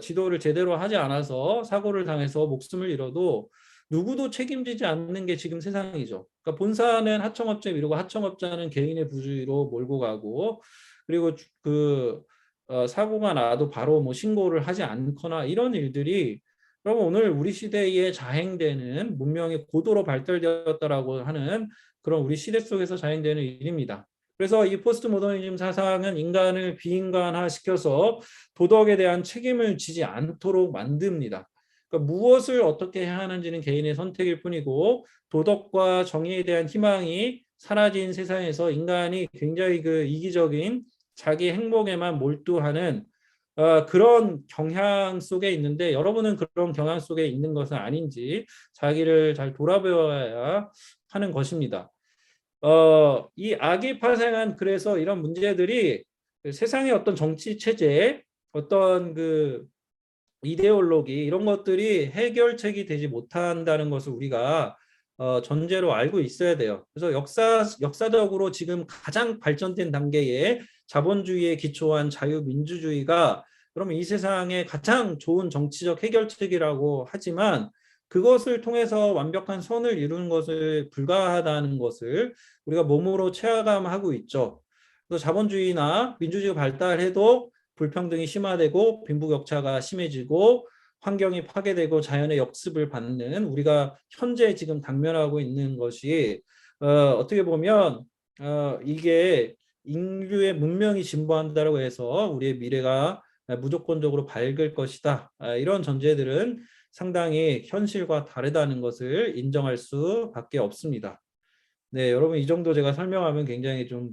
I: 지도를 제대로 하지 않아서 사고를 당해서 목숨을 잃어도 누구도 책임지지 않는 게 지금 세상이죠. 그러니까 본사는 하청업체 미루고 하청업자는 개인의 부주의로 몰고 가고, 그리고 사고가 나도 바로 뭐 신고를 하지 않거나 이런 일들이 여러분 오늘 우리 시대에 자행되는 문명이 고도로 발달되었다라고 하는 그런 우리 시대 속에서 자행되는 일입니다. 그래서 이 포스트 모더니즘 사상은 인간을 비인간화시켜서 도덕에 대한 책임을 지지 않도록 만듭니다. 그러니까 무엇을 어떻게 해야 하는지는 개인의 선택일 뿐이고 도덕과 정의에 대한 희망이 사라진 세상에서 인간이 굉장히 이기적인 자기 행복에만 몰두하는 그런 경향 속에 있는데 여러분은 그런 경향 속에 있는 것은 아닌지 자기를 잘 돌아보아야 하는 것입니다. 이 악이 파생한 그래서 이런 문제들이 세상의 어떤 정치 체제, 어떤 이데올로기 이런 것들이 해결책이 되지 못한다는 것을 우리가 전제로 알고 있어야 돼요. 그래서 역사적으로 지금 가장 발전된 단계에 자본주의에 기초한 자유민주주의가 그러면 이 세상의 가장 좋은 정치적 해결책이라고 하지만 그것을 통해서 완벽한 선을 이루는 것을 불가하다는 것을 우리가 몸으로 체감하고 있죠. 그래서 자본주의나 민주주의가 발달해도 불평등이 심화되고 빈부격차가 심해지고 환경이 파괴되고 자연의 역습을 받는 우리가 현재 지금 당면하고 있는 것이 어떻게 보면 이게 인류의 문명이 진보한다고 해서 우리의 미래가 무조건적으로 밝을 것이다. 이런 전제들은 상당히 현실과 다르다는 것을 인정할 수밖에 없습니다. 네, 여러분 이 정도 제가 설명하면 굉장히 좀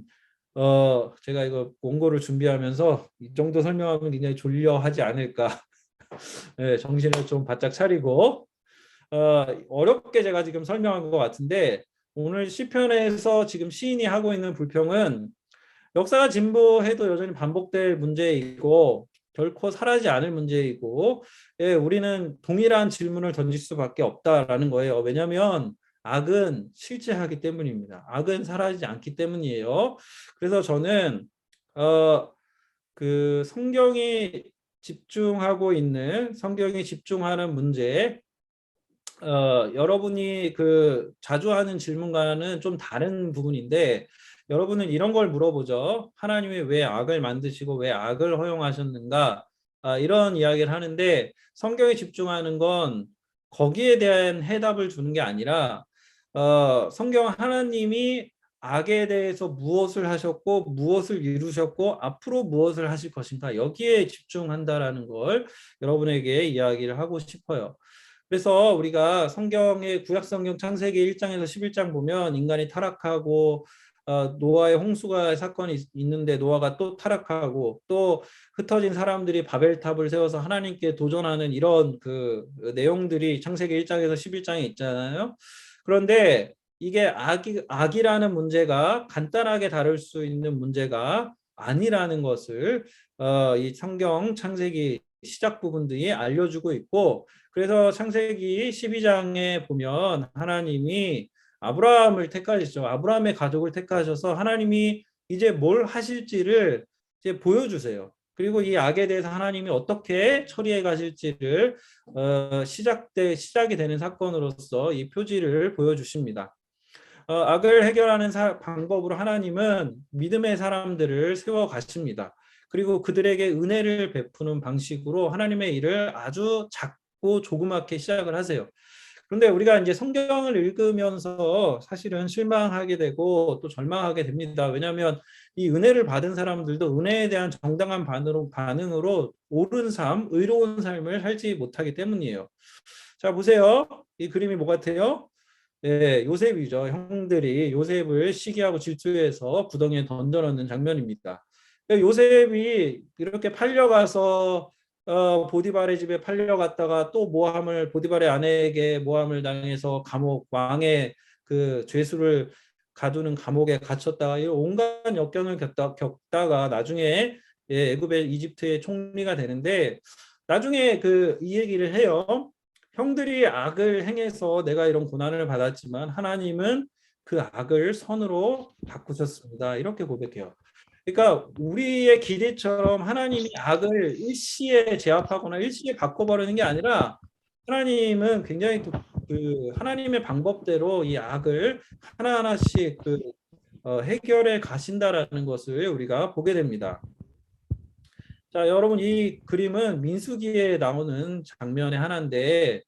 I: 제가 이거 원고를 준비하면서 이 정도 설명하면 굉장히 졸려하지 않을까. 네, 정신을 좀 바짝 차리고 어렵게 제가 지금 설명한 것 같은데 오늘 시편에서 지금 시인이 하고 있는 불평은 역사가 진보해도 여전히 반복될 문제이고 결코 사라지지 않을 문제이고 우리는 동일한 질문을 던질 수밖에 없다라는 거예요. 왜냐하면 악은 실제하기 때문입니다. 악은 사라지지 않기 때문이에요. 그래서 저는 성경이 집중하는 문제, 여러분이 자주 하는 질문과는 좀 다른 부분인데 여러분은 이런 걸 물어보죠. 하나님이 왜 악을 만드시고 왜 악을 허용하셨는가? 이런 이야기를 하는데 성경에 집중하는 건 거기에 대한 해답을 주는 게 아니라 성경 하나님이 악에 대해서 무엇을 하셨고 무엇을 이루셨고 앞으로 무엇을 하실 것인가 여기에 집중한다라는 걸 여러분에게 이야기를 하고 싶어요. 그래서 우리가 성경의 구약성경 창세기 1장에서 11장 보면 인간이 타락하고 노아의 홍수가 사건이 있는데 노아가 또 타락하고 또 흩어진 사람들이 바벨탑을 세워서 하나님께 도전하는 이런 그 내용들이 창세기 1장에서 11장에 있잖아요. 그런데 이게 악이라는 문제가 간단하게 다룰 수 있는 문제가 아니라는 것을 이 성경 창세기 시작 부분들이 알려주고 있고, 그래서 창세기 12장에 보면 하나님이 아브라함을 택하셨죠. 아브라함의 가족을 택하셔서 하나님이 이제 뭘 하실지를 이제 보여주세요. 그리고 이 악에 대해서 하나님이 어떻게 처리해 가실지를 시작이 되는 사건으로서 이 표지를 보여주십니다. 악을 해결하는 방법으로 하나님은 믿음의 사람들을 세워 가십니다. 그리고 그들에게 은혜를 베푸는 방식으로 하나님의 일을 아주 작고 조그맣게 시작을 하세요. 그런데 우리가 이제 성경을 읽으면서 사실은 실망하게 되고 또 절망하게 됩니다. 왜냐하면 이 은혜를 받은 사람들도 은혜에 대한 정당한 반응으로 옳은 삶, 의로운 삶을 살지 못하기 때문이에요. 자, 보세요. 이 그림이 뭐 같아요? 네, 요셉이죠. 형들이 요셉을 시기하고 질투해서 구덩이에 던져넣는 장면입니다. 요셉이 이렇게 팔려가서 보디발의 집에 팔려갔다가 또 보디발의 아내에게 모함을 당해서 왕의 그 죄수를 가두는 감옥에 갇혔다가 이런 온갖 역경을 겪다가 나중에 애굽의 이집트의 총리가 되는데, 나중에 이 얘기를 해요. 형들이 악을 행해서 내가 이런 고난을 받았지만 하나님은 그 악을 선으로 바꾸셨습니다. 이렇게 고백해요. 그러니까 우리의 기대처럼 하나님이 악을 일시에 제압하거나 일시에 바꿔버리는 게 아니라 하나님은 굉장히 하나님의 방법대로 이 악을 하나하나씩 해결해 가신다라는 것을 우리가 보게 됩니다. 자, 여러분, 이 그림은 민수기에 나오는 장면의 하나인데,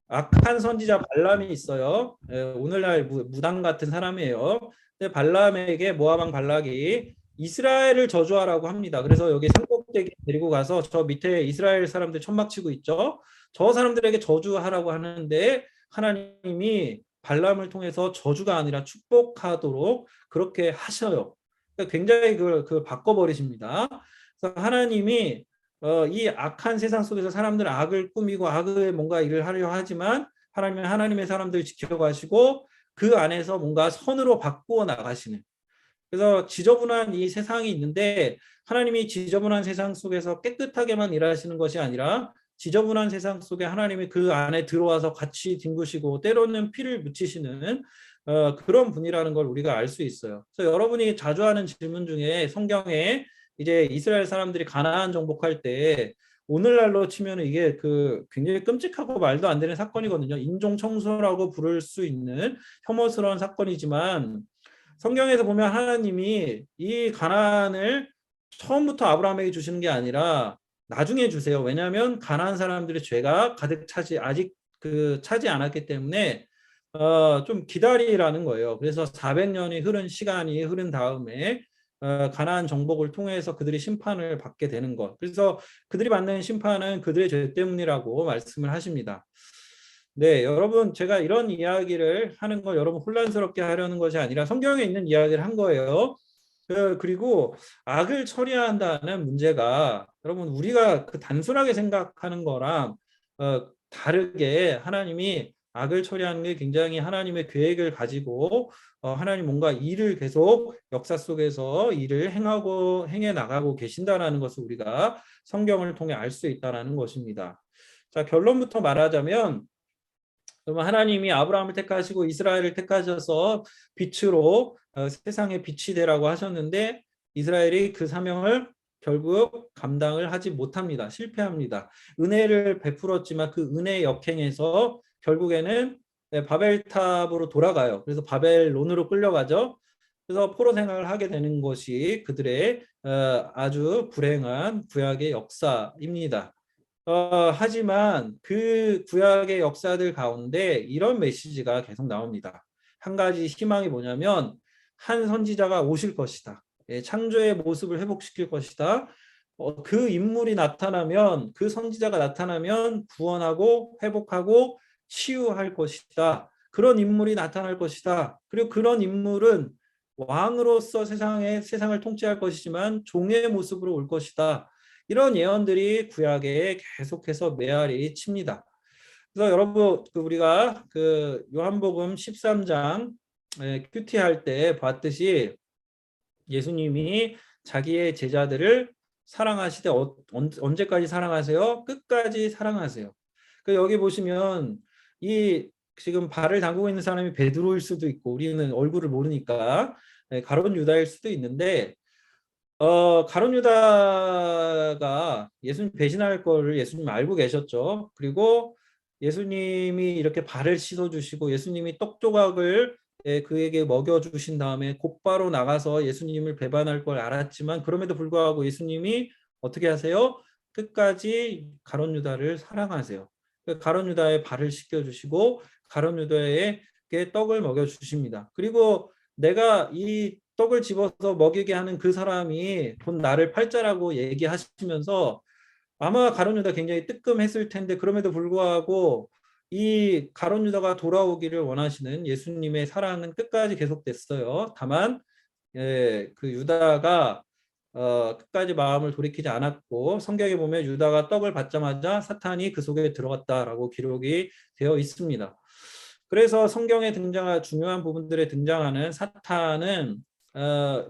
I: 악한 선지자 발람이 있어요. 오늘날 무당 같은 사람이에요. 근데 발람에게 모압 왕 발락이 이스라엘을 저주하라고 합니다. 그래서 여기 산꼭대기 데리고 가서 저 밑에 이스라엘 사람들 천막 치고 있죠. 저 사람들에게 저주하라고 하는데 하나님이 발람을 통해서 저주가 아니라 축복하도록 그렇게 하셔요. 그러니까 굉장히 그걸 바꿔버리십니다. 그래서 하나님이 이 악한 세상 속에서 사람들은 악을 꾸미고 악의 뭔가 일을 하려 하지만 하나님은 하나님의 사람들을 지켜가시고 그 안에서 뭔가 선으로 바꾸어 나가시는, 그래서 지저분한 이 세상이 있는데 하나님이 지저분한 세상 속에서 깨끗하게만 일하시는 것이 아니라 지저분한 세상 속에 하나님이 그 안에 들어와서 같이 뒹구시고 때로는 피를 묻히시는 그런 분이라는 걸 우리가 알 수 있어요. 그래서 여러분이 자주 하는 질문 중에 성경에 이제 이스라엘 사람들이 가나안 정복할 때 오늘날로 치면 이게 굉장히 끔찍하고 말도 안 되는 사건이거든요. 인종 청소라고 부를 수 있는 혐오스러운 사건이지만 성경에서 보면 하나님이 이 가나안을 처음부터 아브라함에게 주시는 게 아니라 나중에 주세요. 왜냐하면 가나안 사람들의 죄가 가득 차지 않았기 때문에 좀 기다리라는 거예요. 그래서 400년이 시간이 흐른 다음에 가나안 정복을 통해서 그들이 심판을 받게 되는 것. 그래서 그들이 받는 심판은 그들의 죄 때문이라고 말씀을 하십니다. 네, 여러분, 제가 이런 이야기를 하는 거 여러분 혼란스럽게 하려는 것이 아니라 성경에 있는 이야기를 한 거예요. 그리고 악을 처리한다는 문제가 여러분 우리가 단순하게 생각하는 거랑 다르게 하나님이 악을 처리하는 게 굉장히 하나님의 계획을 가지고 하나님 뭔가 일을 계속 역사 속에서 일을 행해 나가고 계신다라는 것을 우리가 성경을 통해 알 수 있다라는 것입니다. 자, 결론부터 말하자면 그러면 하나님이 아브라함을 택하시고 이스라엘을 택하셔서 빛으로 세상의 빛이 되라고 하셨는데 이스라엘이 그 사명을 결국 감당을 하지 못합니다. 실패합니다. 은혜를 베풀었지만 그 은혜의 역행에서 결국에는 바벨탑으로 돌아가요. 그래서 바벨론으로 끌려가죠. 그래서 포로 생활을 하게 되는 것이 그들의 아주 불행한 구약의 역사입니다. 하지만 그 구약의 역사들 가운데 이런 메시지가 계속 나옵니다. 한 가지 희망이 뭐냐면 한 선지자가 오실 것이다. 창조의 모습을 회복시킬 것이다. 그 인물이 나타나면, 그 선지자가 나타나면 구원하고 회복하고 치유할 것이다. 그런 인물이 나타날 것이다. 그리고 그런 인물은 왕으로서 세상을 통치할 것이지만 종의 모습으로 올 것이다. 이런 예언들이 구약에 계속해서 메아리 칩니다. 그래서 여러분 우리가 그 요한복음 13장 큐티할 때 봤듯이 예수님이 자기의 제자들을 사랑하시되 언제까지 사랑하세요? 끝까지 사랑하세요. 그 여기 보시면 이 지금 발을 담그고 있는 사람이 베드로일 수도 있고 우리는 얼굴을 모르니까 가룟 유다일 수도 있는데 가룟 유다가 예수님 배신할 거를 예수님 알고 계셨죠. 그리고 예수님이 이렇게 발을 씻어주시고 예수님이 떡 조각을 그에게 먹여주신 다음에 곧바로 나가서 예수님을 배반할 걸 알았지만 그럼에도 불구하고 예수님이 어떻게 하세요? 끝까지 가룟 유다를 사랑하세요. 가룟 유다의 발을 씻겨주시고 가룟 유다에게 떡을 먹여주십니다. 그리고 내가 이 떡을 집어서 먹이게 하는 그 사람이 곧 나를 팔자라고 얘기하시면서 아마 가룟 유다 굉장히 뜨끔했을 텐데 그럼에도 불구하고 이 가룟 유다가 돌아오기를 원하시는 예수님의 사랑은 끝까지 계속됐어요. 다만 그 유다가 끝까지 마음을 돌이키지 않았고 성경에 보면 유다가 떡을 받자마자 사탄이 그 속에 들어갔다라고 기록이 되어 있습니다. 그래서 성경에 등장한 중요한 부분들에 등장하는 사탄은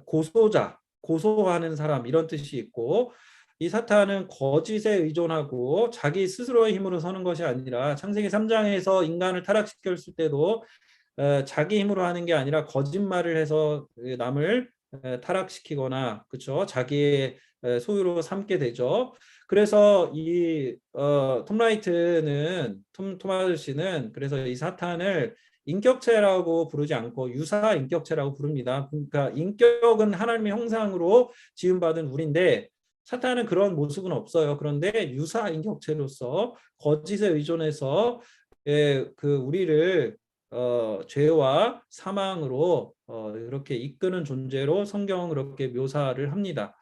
I: 고소자, 고소하는 사람 이런 뜻이 있고 이 사탄은 거짓에 의존하고 자기 스스로의 힘으로 서는 것이 아니라 창세기 3장에서 인간을 타락시켰을 때도 자기 힘으로 하는 게 아니라 거짓말을 해서 남을 타락시키거나 그렇죠 자기의 소유로 삼게 되죠. 그래서 이 토마스 씨는 그래서 이 사탄을 인격체라고 부르지 않고 유사 인격체라고 부릅니다. 그러니까 인격은 하나님의 형상으로 지음받은 우리인데 사탄은 그런 모습은 없어요. 그런데 유사 인격체로서 거짓에 의존해서 그 우리를 죄와 사망으로 이렇게 이끄는 존재로 성경은 그렇게 묘사를 합니다.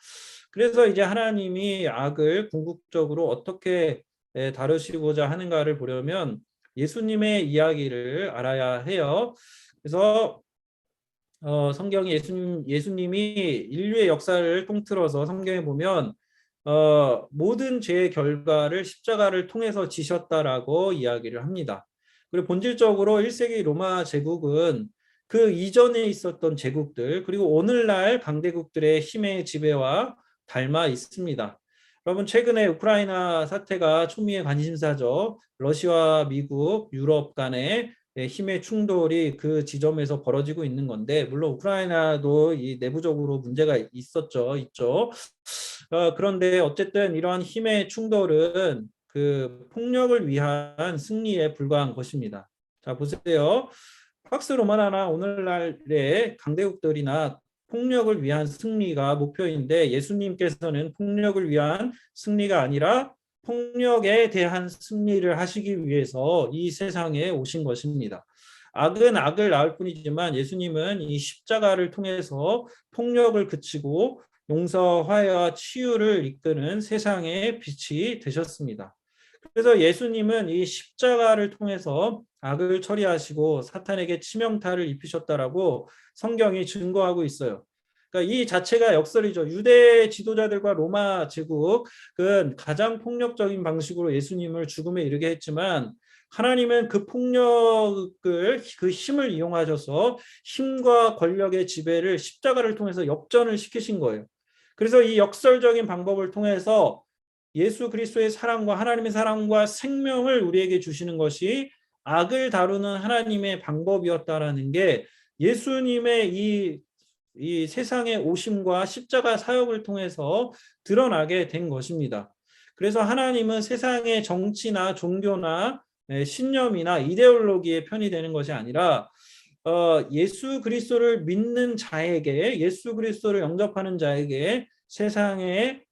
I: 그래서 이제 하나님이 악을 궁극적으로 어떻게 다루시고자 하는가를 보려면 예수님의 이야기를 알아야 해요. 그래서 성경이 예수님이 인류의 역사를 통틀어서 성경에 보면 모든 죄의 결과를 십자가를 통해서 지셨다라고 이야기를 합니다. 그리고 본질적으로 1세기 로마 제국은 그 이전에 있었던 제국들 그리고 오늘날 강대국들의 힘의 지배와 닮아 있습니다. 여러분 최근에 우크라이나 사태가 초미의 관심사죠. 러시아와 미국, 유럽 간의 힘의 충돌이 그 지점에서 벌어지고 있는 건데 물론 우크라이나도 이 내부적으로 문제가 있죠. 그런데 어쨌든 이러한 힘의 충돌은 그 폭력을 위한 승리에 불과한 것입니다. 자 보세요. 팍스 로마나나 오늘날의 강대국들이나 폭력을 위한 승리가 목표인데 예수님께서는 폭력을 위한 승리가 아니라 폭력에 대한 승리를 하시기 위해서 이 세상에 오신 것입니다. 악은 악을 낳을 뿐이지만 예수님은 이 십자가를 통해서 폭력을 그치고 용서화해와 치유를 이끄는 세상의 빛이 되셨습니다. 그래서 예수님은 이 십자가를 통해서 악을 처리하시고 사탄에게 치명타를 입히셨다라고 성경이 증거하고 있어요. 그러니까 이 자체가 역설이죠. 유대 지도자들과 로마 제국은 가장 폭력적인 방식으로 예수님을 죽음에 이르게 했지만 하나님은 그 폭력을 그 힘을 이용하셔서 힘과 권력의 지배를 십자가를 통해서 역전을 시키신 거예요. 그래서 이 역설적인 방법을 통해서 예수 그리스도의 사랑과 하나님의 사랑과 생명을 우리에게 주시는 것이 악을 다루는 하나님의 방법이었다라는 게 예수님의 이 세상의 오심과 십자가 사역을 통해서 드러나게 된 것입니다. 그래서 하나님은 세상의 정치나 종교나 신념이나 이데올로기에 편이 되는 것이 아니라 예수 그리스도를 믿는 자에게 예수 그리스도를 영접하는 자에게 세상의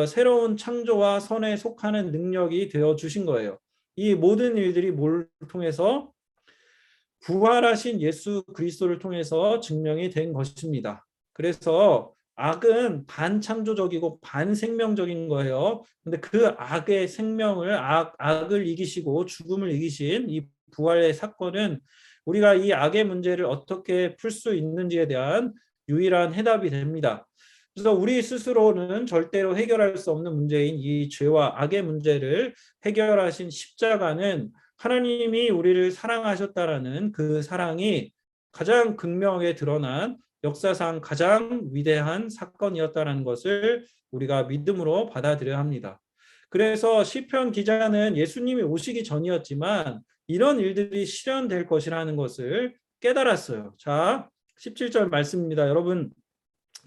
I: 새로운 창조와 선에 속하는 능력이 되어 주신 거예요. 이 모든 일들이 뭘 통해서 부활하신 예수 그리스도를 통해서 증명이 된 것입니다. 그래서 악은 반창조적이고 반생명적인 거예요. 근데 그 악의 생명을 악을 이기시고 죽음을 이기신 이 부활의 사건은 우리가 이 악의 문제를 어떻게 풀 수 있는지에 대한 유일한 해답이 됩니다. 그래서 우리 스스로는 절대로 해결할 수 없는 문제인 이 죄와 악의 문제를 해결하신 십자가는 하나님이 우리를 사랑하셨다라는 그 사랑이 가장 극명하게 드러난 역사상 가장 위대한 사건이었다는 것을 우리가 믿음으로 받아들여야 합니다. 그래서 시편 기자는 예수님이 오시기 전이었지만 이런 일들이 실현될 것이라는 것을 깨달았어요. 자, 17절 말씀입니다. 여러분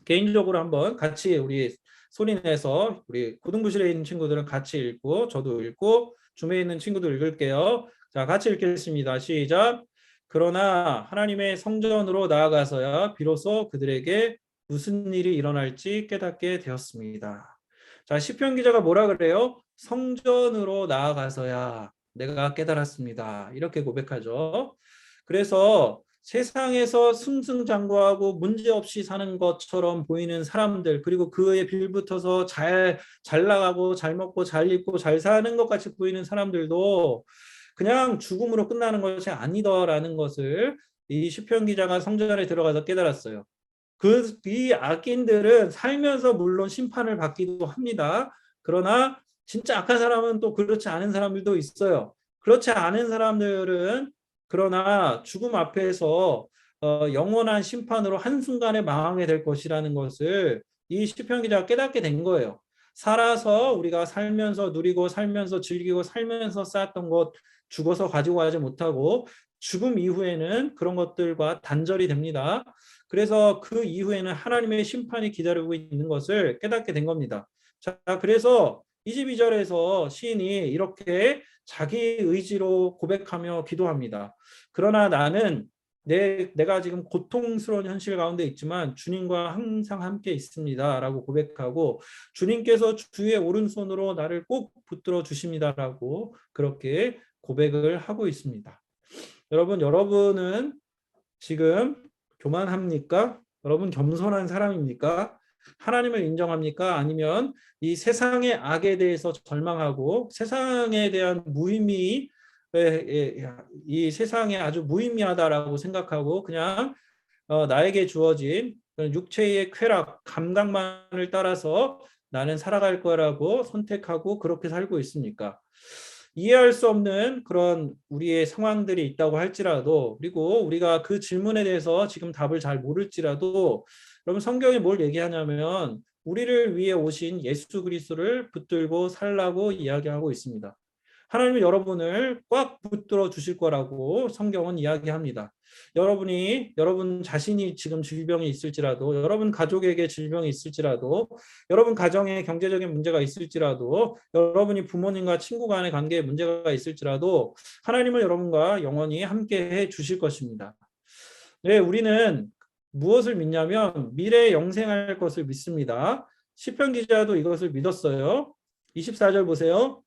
I: 개인적으로 한번 같이 우리 소리내서 우리 고등부실에 있는 친구들은 같이 읽고 저도 읽고 줌에 있는 친구도 읽을게요. 자, 같이 읽겠습니다. 시작. 그러나 하나님의 성전으로 나아가서야 비로소 그들에게 무슨 일이 일어날지 깨닫게 되었습니다. 자, 시편 기자가 뭐라 그래요? 성전으로 나아가서야 내가 깨달았습니다. 이렇게 고백하죠. 그래서 세상에서 승승장구하고 문제없이 사는 것처럼 보이는 사람들, 그리고 그에 빌붙어서 잘 나가고 잘 먹고 잘 입고 잘 사는 것 같이 보이는 사람들도 그냥 죽음으로 끝나는 것이 아니더라는 것을 이 시편 기자가 성전에 들어가서 깨달았어요. 이 악인들은 살면서 물론 심판을 받기도 합니다. 그러나 진짜 악한 사람은 또 그렇지 않은 사람들도 있어요. 그렇지 않은 사람들은 그러나 죽음 앞에서 영원한 심판으로 한순간에 망하게 될 것이라는 것을 이 시편 기자가 깨닫게 된 거예요. 살아서 우리가 살면서 누리고 살면서 즐기고 살면서 쌓았던 것 죽어서 가지고 가지 못하고 죽음 이후에는 그런 것들과 단절이 됩니다. 그래서 그 이후에는 하나님의 심판이 기다리고 있는 것을 깨닫게 된 겁니다. 자, 그래서 22절에서 시인이 이렇게 자기 의지로 고백하며 기도합니다. 그러나 나는 내가 지금 고통스러운 현실 가운데 있지만 주님과 항상 함께 있습니다 라고 고백하고 주님께서 주의 오른손으로 나를 꼭 붙들어 주십니다라고 그렇게 고백을 하고 있습니다. 여러분은 지금 교만합니까? 여러분 겸손한 사람입니까? 하나님을 인정합니까? 아니면 이 세상의 악에 대해서 절망하고 세상에 대한 무의미, 이 세상이 아주 무의미하다라고 생각하고 그냥 나에게 주어진 육체의 쾌락, 감각만을 따라서 나는 살아갈 거라고 선택하고 그렇게 살고 있습니까? 이해할 수 없는 그런 우리의 상황들이 있다고 할지라도, 그리고 우리가 그 질문에 대해서 지금 답을 잘 모를지라도, 여러분 성경이 뭘 얘기하냐면 우리를 위해 오신 예수 그리스도를 붙들고 살라고 이야기하고 있습니다. 하나님은 여러분을 꽉 붙들어 주실 거라고 성경은 이야기합니다. 여러분 자신이 지금 질병이 있을지라도, 여러분 가족에게 질병이 있을지라도, 여러분 가정에 경제적인 문제가 있을지라도, 여러분이 부모님과 친구 간의 관계에 문제가 있을지라도 하나님은 여러분과 영원히 함께 해 주실 것입니다. 네, 우리는 무엇을 믿냐면 미래에 영생할 것을 믿습니다. 시편 기자도 이것을 믿었어요. 24절 보세요.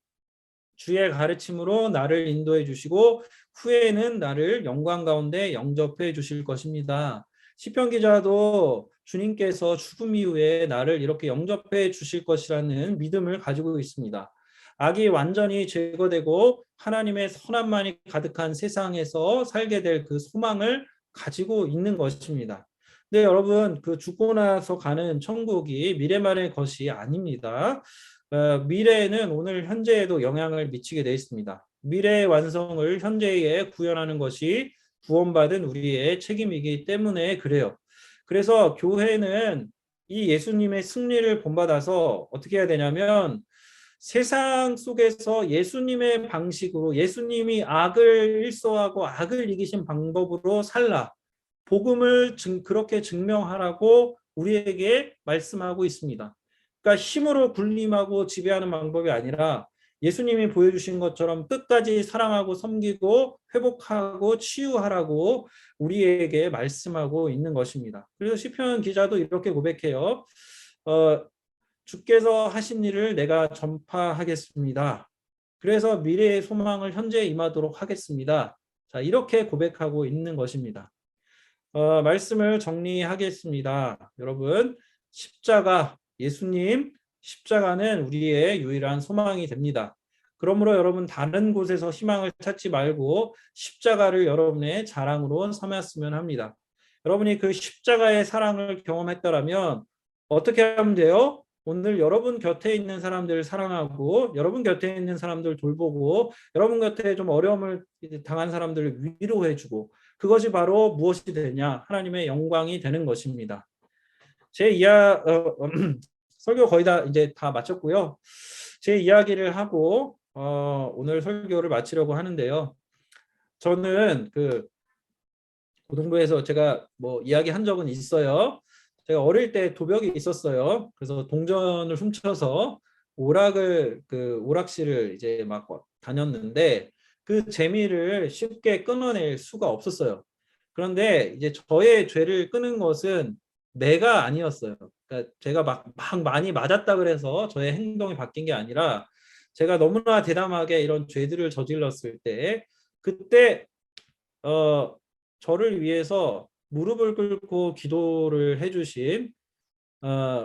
I: 주의 가르침으로 나를 인도해 주시고 후에는 나를 영광 가운데 영접해 주실 것입니다. 시편 기자도 주님께서 죽음 이후에 나를 이렇게 영접해 주실 것이라는 믿음을 가지고 있습니다. 악이 완전히 제거되고 하나님의 선함만이 가득한 세상에서 살게 될 그 소망을 가지고 있는 것입니다. 근데 여러분, 그 죽고 나서 가는 천국이 미래만의 것이 아닙니다. 미래에는 오늘 현재에도 영향을 미치게 되어 있습니다. 미래의 완성을 현재에 구현하는 것이 구원받은 우리의 책임이기 때문에 그래요. 그래서 교회는 이 예수님의 승리를 본받아서 어떻게 해야 되냐면 세상 속에서 예수님의 방식으로, 예수님이 악을 일소하고 악을 이기신 방법으로 살라, 복음을 그렇게 증명하라고 우리에게 말씀하고 있습니다. 그러니까 힘으로 군림하고 지배하는 방법이 아니라 예수님이 보여주신 것처럼 끝까지 사랑하고 섬기고 회복하고 치유하라고 우리에게 말씀하고 있는 것입니다. 그래서 시편 기자도 이렇게 고백해요. 주께서 하신 일을 내가 전파하겠습니다. 그래서 미래의 소망을 현재에 임하도록 하겠습니다. 자, 이렇게 고백하고 있는 것입니다. 말씀을 정리하겠습니다. 여러분, 십자가, 예수님 십자가는 우리의 유일한 소망이 됩니다. 그러므로 여러분 다른 곳에서 희망을 찾지 말고 십자가를 여러분의 자랑으로 삼았으면 합니다. 여러분이 그 십자가의 사랑을 경험했더라면 어떻게 하면 돼요? 오늘 여러분 곁에 있는 사람들을 사랑하고 여러분 곁에 있는 사람들 돌보고 여러분 곁에 좀 어려움을 당한 사람들을 위로해주고 그것이 바로 무엇이 되냐? 하나님의 영광이 되는 것입니다. 설교 거의 다 이제 다 마쳤고요. 제 이야기를 하고 오늘 설교를 마치려고 하는데요. 저는 그 고등부에서 제가 뭐 이야기한 적은 있어요. 제가 어릴 때 도벽이 있었어요. 그래서 동전을 훔쳐서 오락실을 이제 막 다녔는데 그 재미를 쉽게 끊어낼 수가 없었어요. 그런데 이제 저의 죄를 끄는 것은 내가 아니었어요. 그러니까 제가 막 많이 맞았다 그래서 저의 행동이 바뀐 게 아니라 제가 너무나 대담하게 이런 죄들을 저질렀을 때 그때 저를 위해서 무릎을 꿇고 기도를 해주신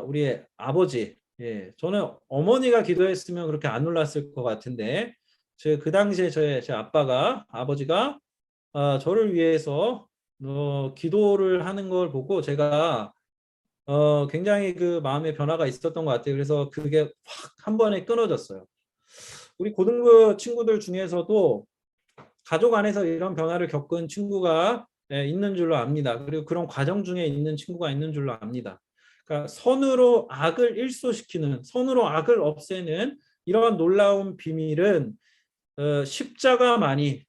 I: 우리 아버지, 예, 저는 어머니가 기도했으면 그렇게 안 놀랐을 것 같은데 그 당시에 제 아버지가 저를 위해서 기도를 하는 걸 보고 제가 굉장히 그 마음의 변화가 있었던 것 같아요. 그래서 그게 확 한 번에 끊어졌어요. 우리 고등부 친구들 중에서도 가족 안에서 이런 변화를 겪은 친구가 있는 줄로 압니다. 그리고 그런 과정 중에 있는 친구가 있는 줄로 압니다. 그러니까 선으로 악을 일소시키는, 선으로 악을 없애는 이런 놀라운 비밀은 십자가만이,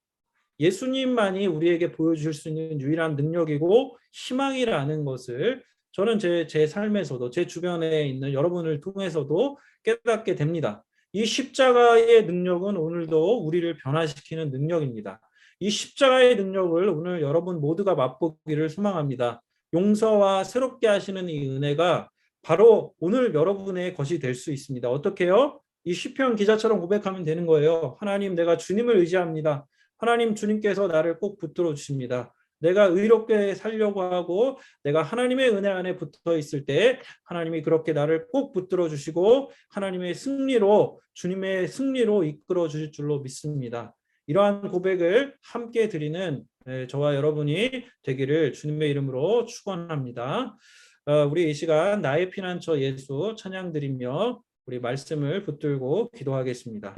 I: 예수님만이 우리에게 보여줄 수 있는 유일한 능력이고 희망이라는 것을 저는 제 삶에서도 제 주변에 있는 여러분을 통해서도 깨닫게 됩니다. 이 십자가의 능력은 오늘도 우리를 변화시키는 능력입니다. 이 십자가의 능력을 오늘 여러분 모두가 맛보기를 소망합니다. 용서와 새롭게 하시는 이 은혜가 바로 오늘 여러분의 것이 될 수 있습니다. 어떻게요? 이 시편 기자처럼 고백하면 되는 거예요. 하나님, 내가 주님을 의지합니다. 하나님, 주님께서 나를 꼭 붙들어 주십니다. 내가 의롭게 살려고 하고 내가 하나님의 은혜 안에 붙어 있을 때 하나님이 그렇게 나를 꼭 붙들어 주시고 하나님의 승리로, 주님의 승리로 이끌어 주실 줄로 믿습니다. 이러한 고백을 함께 드리는 저와 여러분이 되기를 주님의 이름으로 축원합니다. 우리 이 시간 나의 피난처 예수 찬양 드리며 우리 말씀을 붙들고 기도하겠습니다.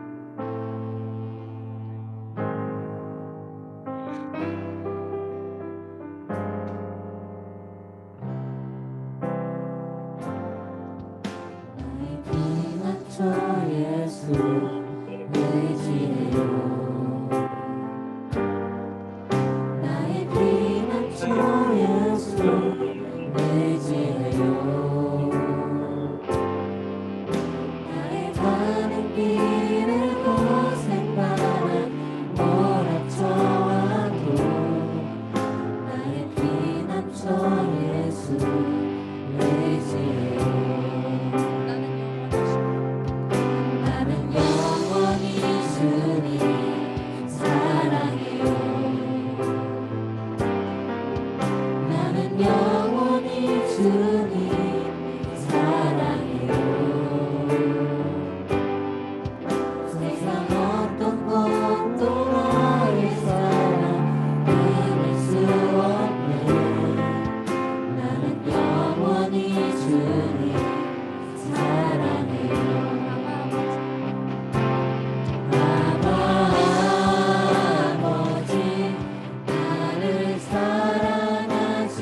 J: 나를 사랑하시니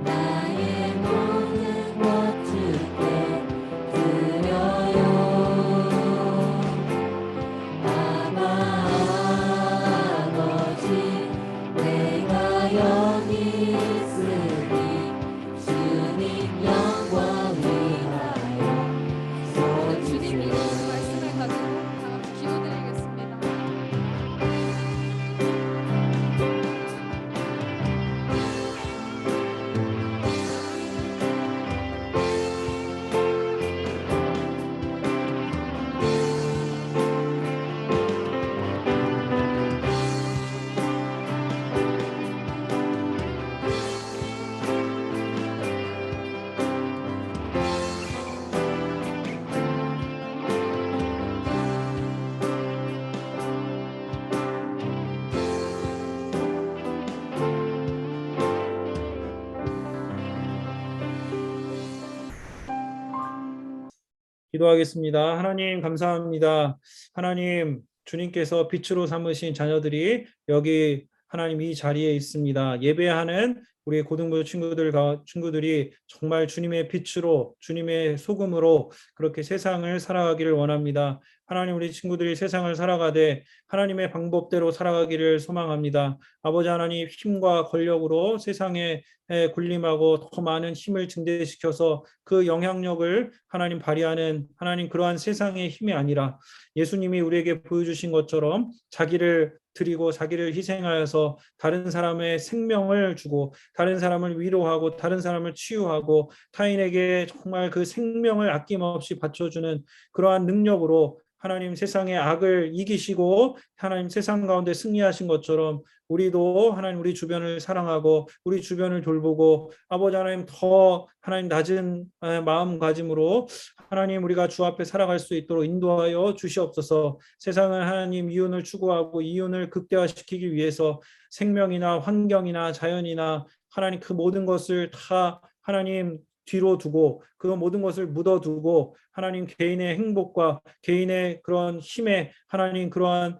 J: 나의
I: 기도하겠습니다. 하나님 감사합니다. 하나님 주님께서 빛으로 삼으신 자녀들이 여기 하나님 이 자리에 있습니다. 예배하는 우리 고등부 친구들이 정말 주님의 빛으로 주님의 소금으로 그렇게 세상을 살아가기를 원합니다. 하나님 우리 친구들이 세상을 살아가되 하나님의 방법대로 살아가기를 소망합니다. 아버지 하나님 힘과 권력으로 세상에 군림하고 더 많은 힘을 증대시켜서 그 영향력을 하나님 발휘하는 하나님 그러한 세상의 힘이 아니라 예수님이 우리에게 보여주신 것처럼 자기를 드리고 자기를 희생하여서 다른 사람의 생명을 주고 다른 사람을 위로하고 다른 사람을 치유하고 타인에게 정말 그 생명을 아낌없이 바쳐주는 그러한 능력으로 하나님 세상의 악을 이기시고 하나님 세상 가운데 승리하신 것처럼 우리도 하나님 우리 주변을 사랑하고 우리 주변을 돌보고 아버지 하나님 더 하나님 낮은 마음가짐으로 하나님 우리가 주 앞에 살아갈 수 있도록 인도하여 주시옵소서. 세상은 하나님 이윤을 추구하고 이윤을 극대화시키기 위해서 생명이나 환경이나 자연이나 하나님 그 모든 것을 다 하나님 뒤로 두고 그 모든 것을 묻어두고 하나님 개인의 행복과 개인의 그런 힘에 하나님 그러한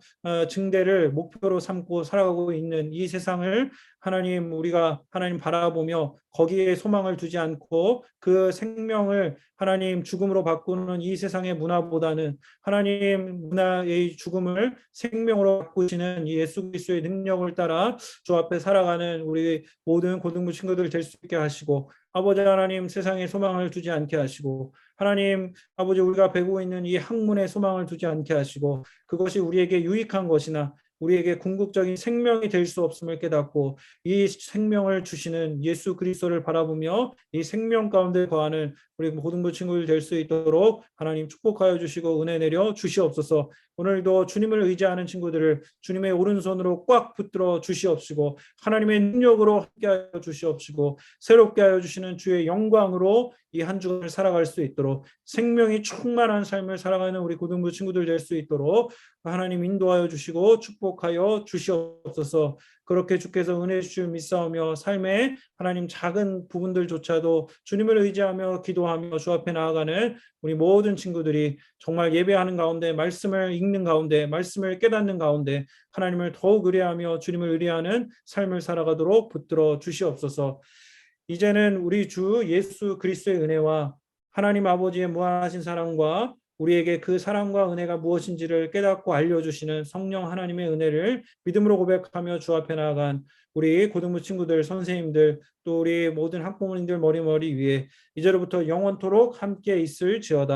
I: 증대를 목표로 삼고 살아가고 있는 이 세상을 하나님 우리가 하나님 바라보며 거기에 소망을 두지 않고 그 생명을 하나님 죽음으로 바꾸는 이 세상의 문화보다는 하나님 문화의 죽음을 생명으로 바꾸시는 이 예수 그리스도의 능력을 따라 주 앞에 살아가는 우리 모든 고등부 친구들 될 수 있게 하시고 아버지 하나님 세상에 소망을 두지 않게 하시고 하나님 아버지 우리가 배우고 있는 이 학문에 소망을 두지 않게 하시고 그것이 우리에게 유익한 것이나 우리에게 궁극적인 생명이 될 수 없음을 깨닫고 이 생명을 주시는 예수 그리스도를 바라보며 이 생명 가운데 거하는 우리 고등부 친구들 될 수 있도록 하나님 축복하여 주시고 은혜 내려 주시옵소서. 오늘도 주님을 의지하는 친구들을 주님의 오른손으로 꽉 붙들어 주시옵시고 하나님의 능력으로 함께하여 주시옵시고 새롭게 하여 주시는 주의 영광으로 이 한 주간을 살아갈 수 있도록 생명이 충만한 삶을 살아가는 우리 고등부 친구들 될 수 있도록 하나님 인도하여 주시고 축복하여 주시옵소서. 그렇게 주께서 은혜 주실 믿사오며 삶의 하나님 작은 부분들조차도 주님을 의지하며 기도하며 주 앞에 나아가는 우리 모든 친구들이 정말 예배하는 가운데 말씀을 읽는 가운데 말씀을 깨닫는 가운데 하나님을 더욱 의뢰하며 주님을 의뢰하는 삶을 살아가도록 붙들어 주시옵소서. 이제는 우리 주 예수 그리스도의 은혜와 하나님 아버지의 무한하신 사랑과 우리에게 그 사랑과 은혜가 무엇인지를 깨닫고 알려주시는 성령 하나님의 은혜를 믿음으로 고백하며 주 앞에 나아간 우리 고등부 친구들, 선생님들, 또 우리 모든 학부모님들 머리 위에 이제로부터 영원토록 함께 있을지어다.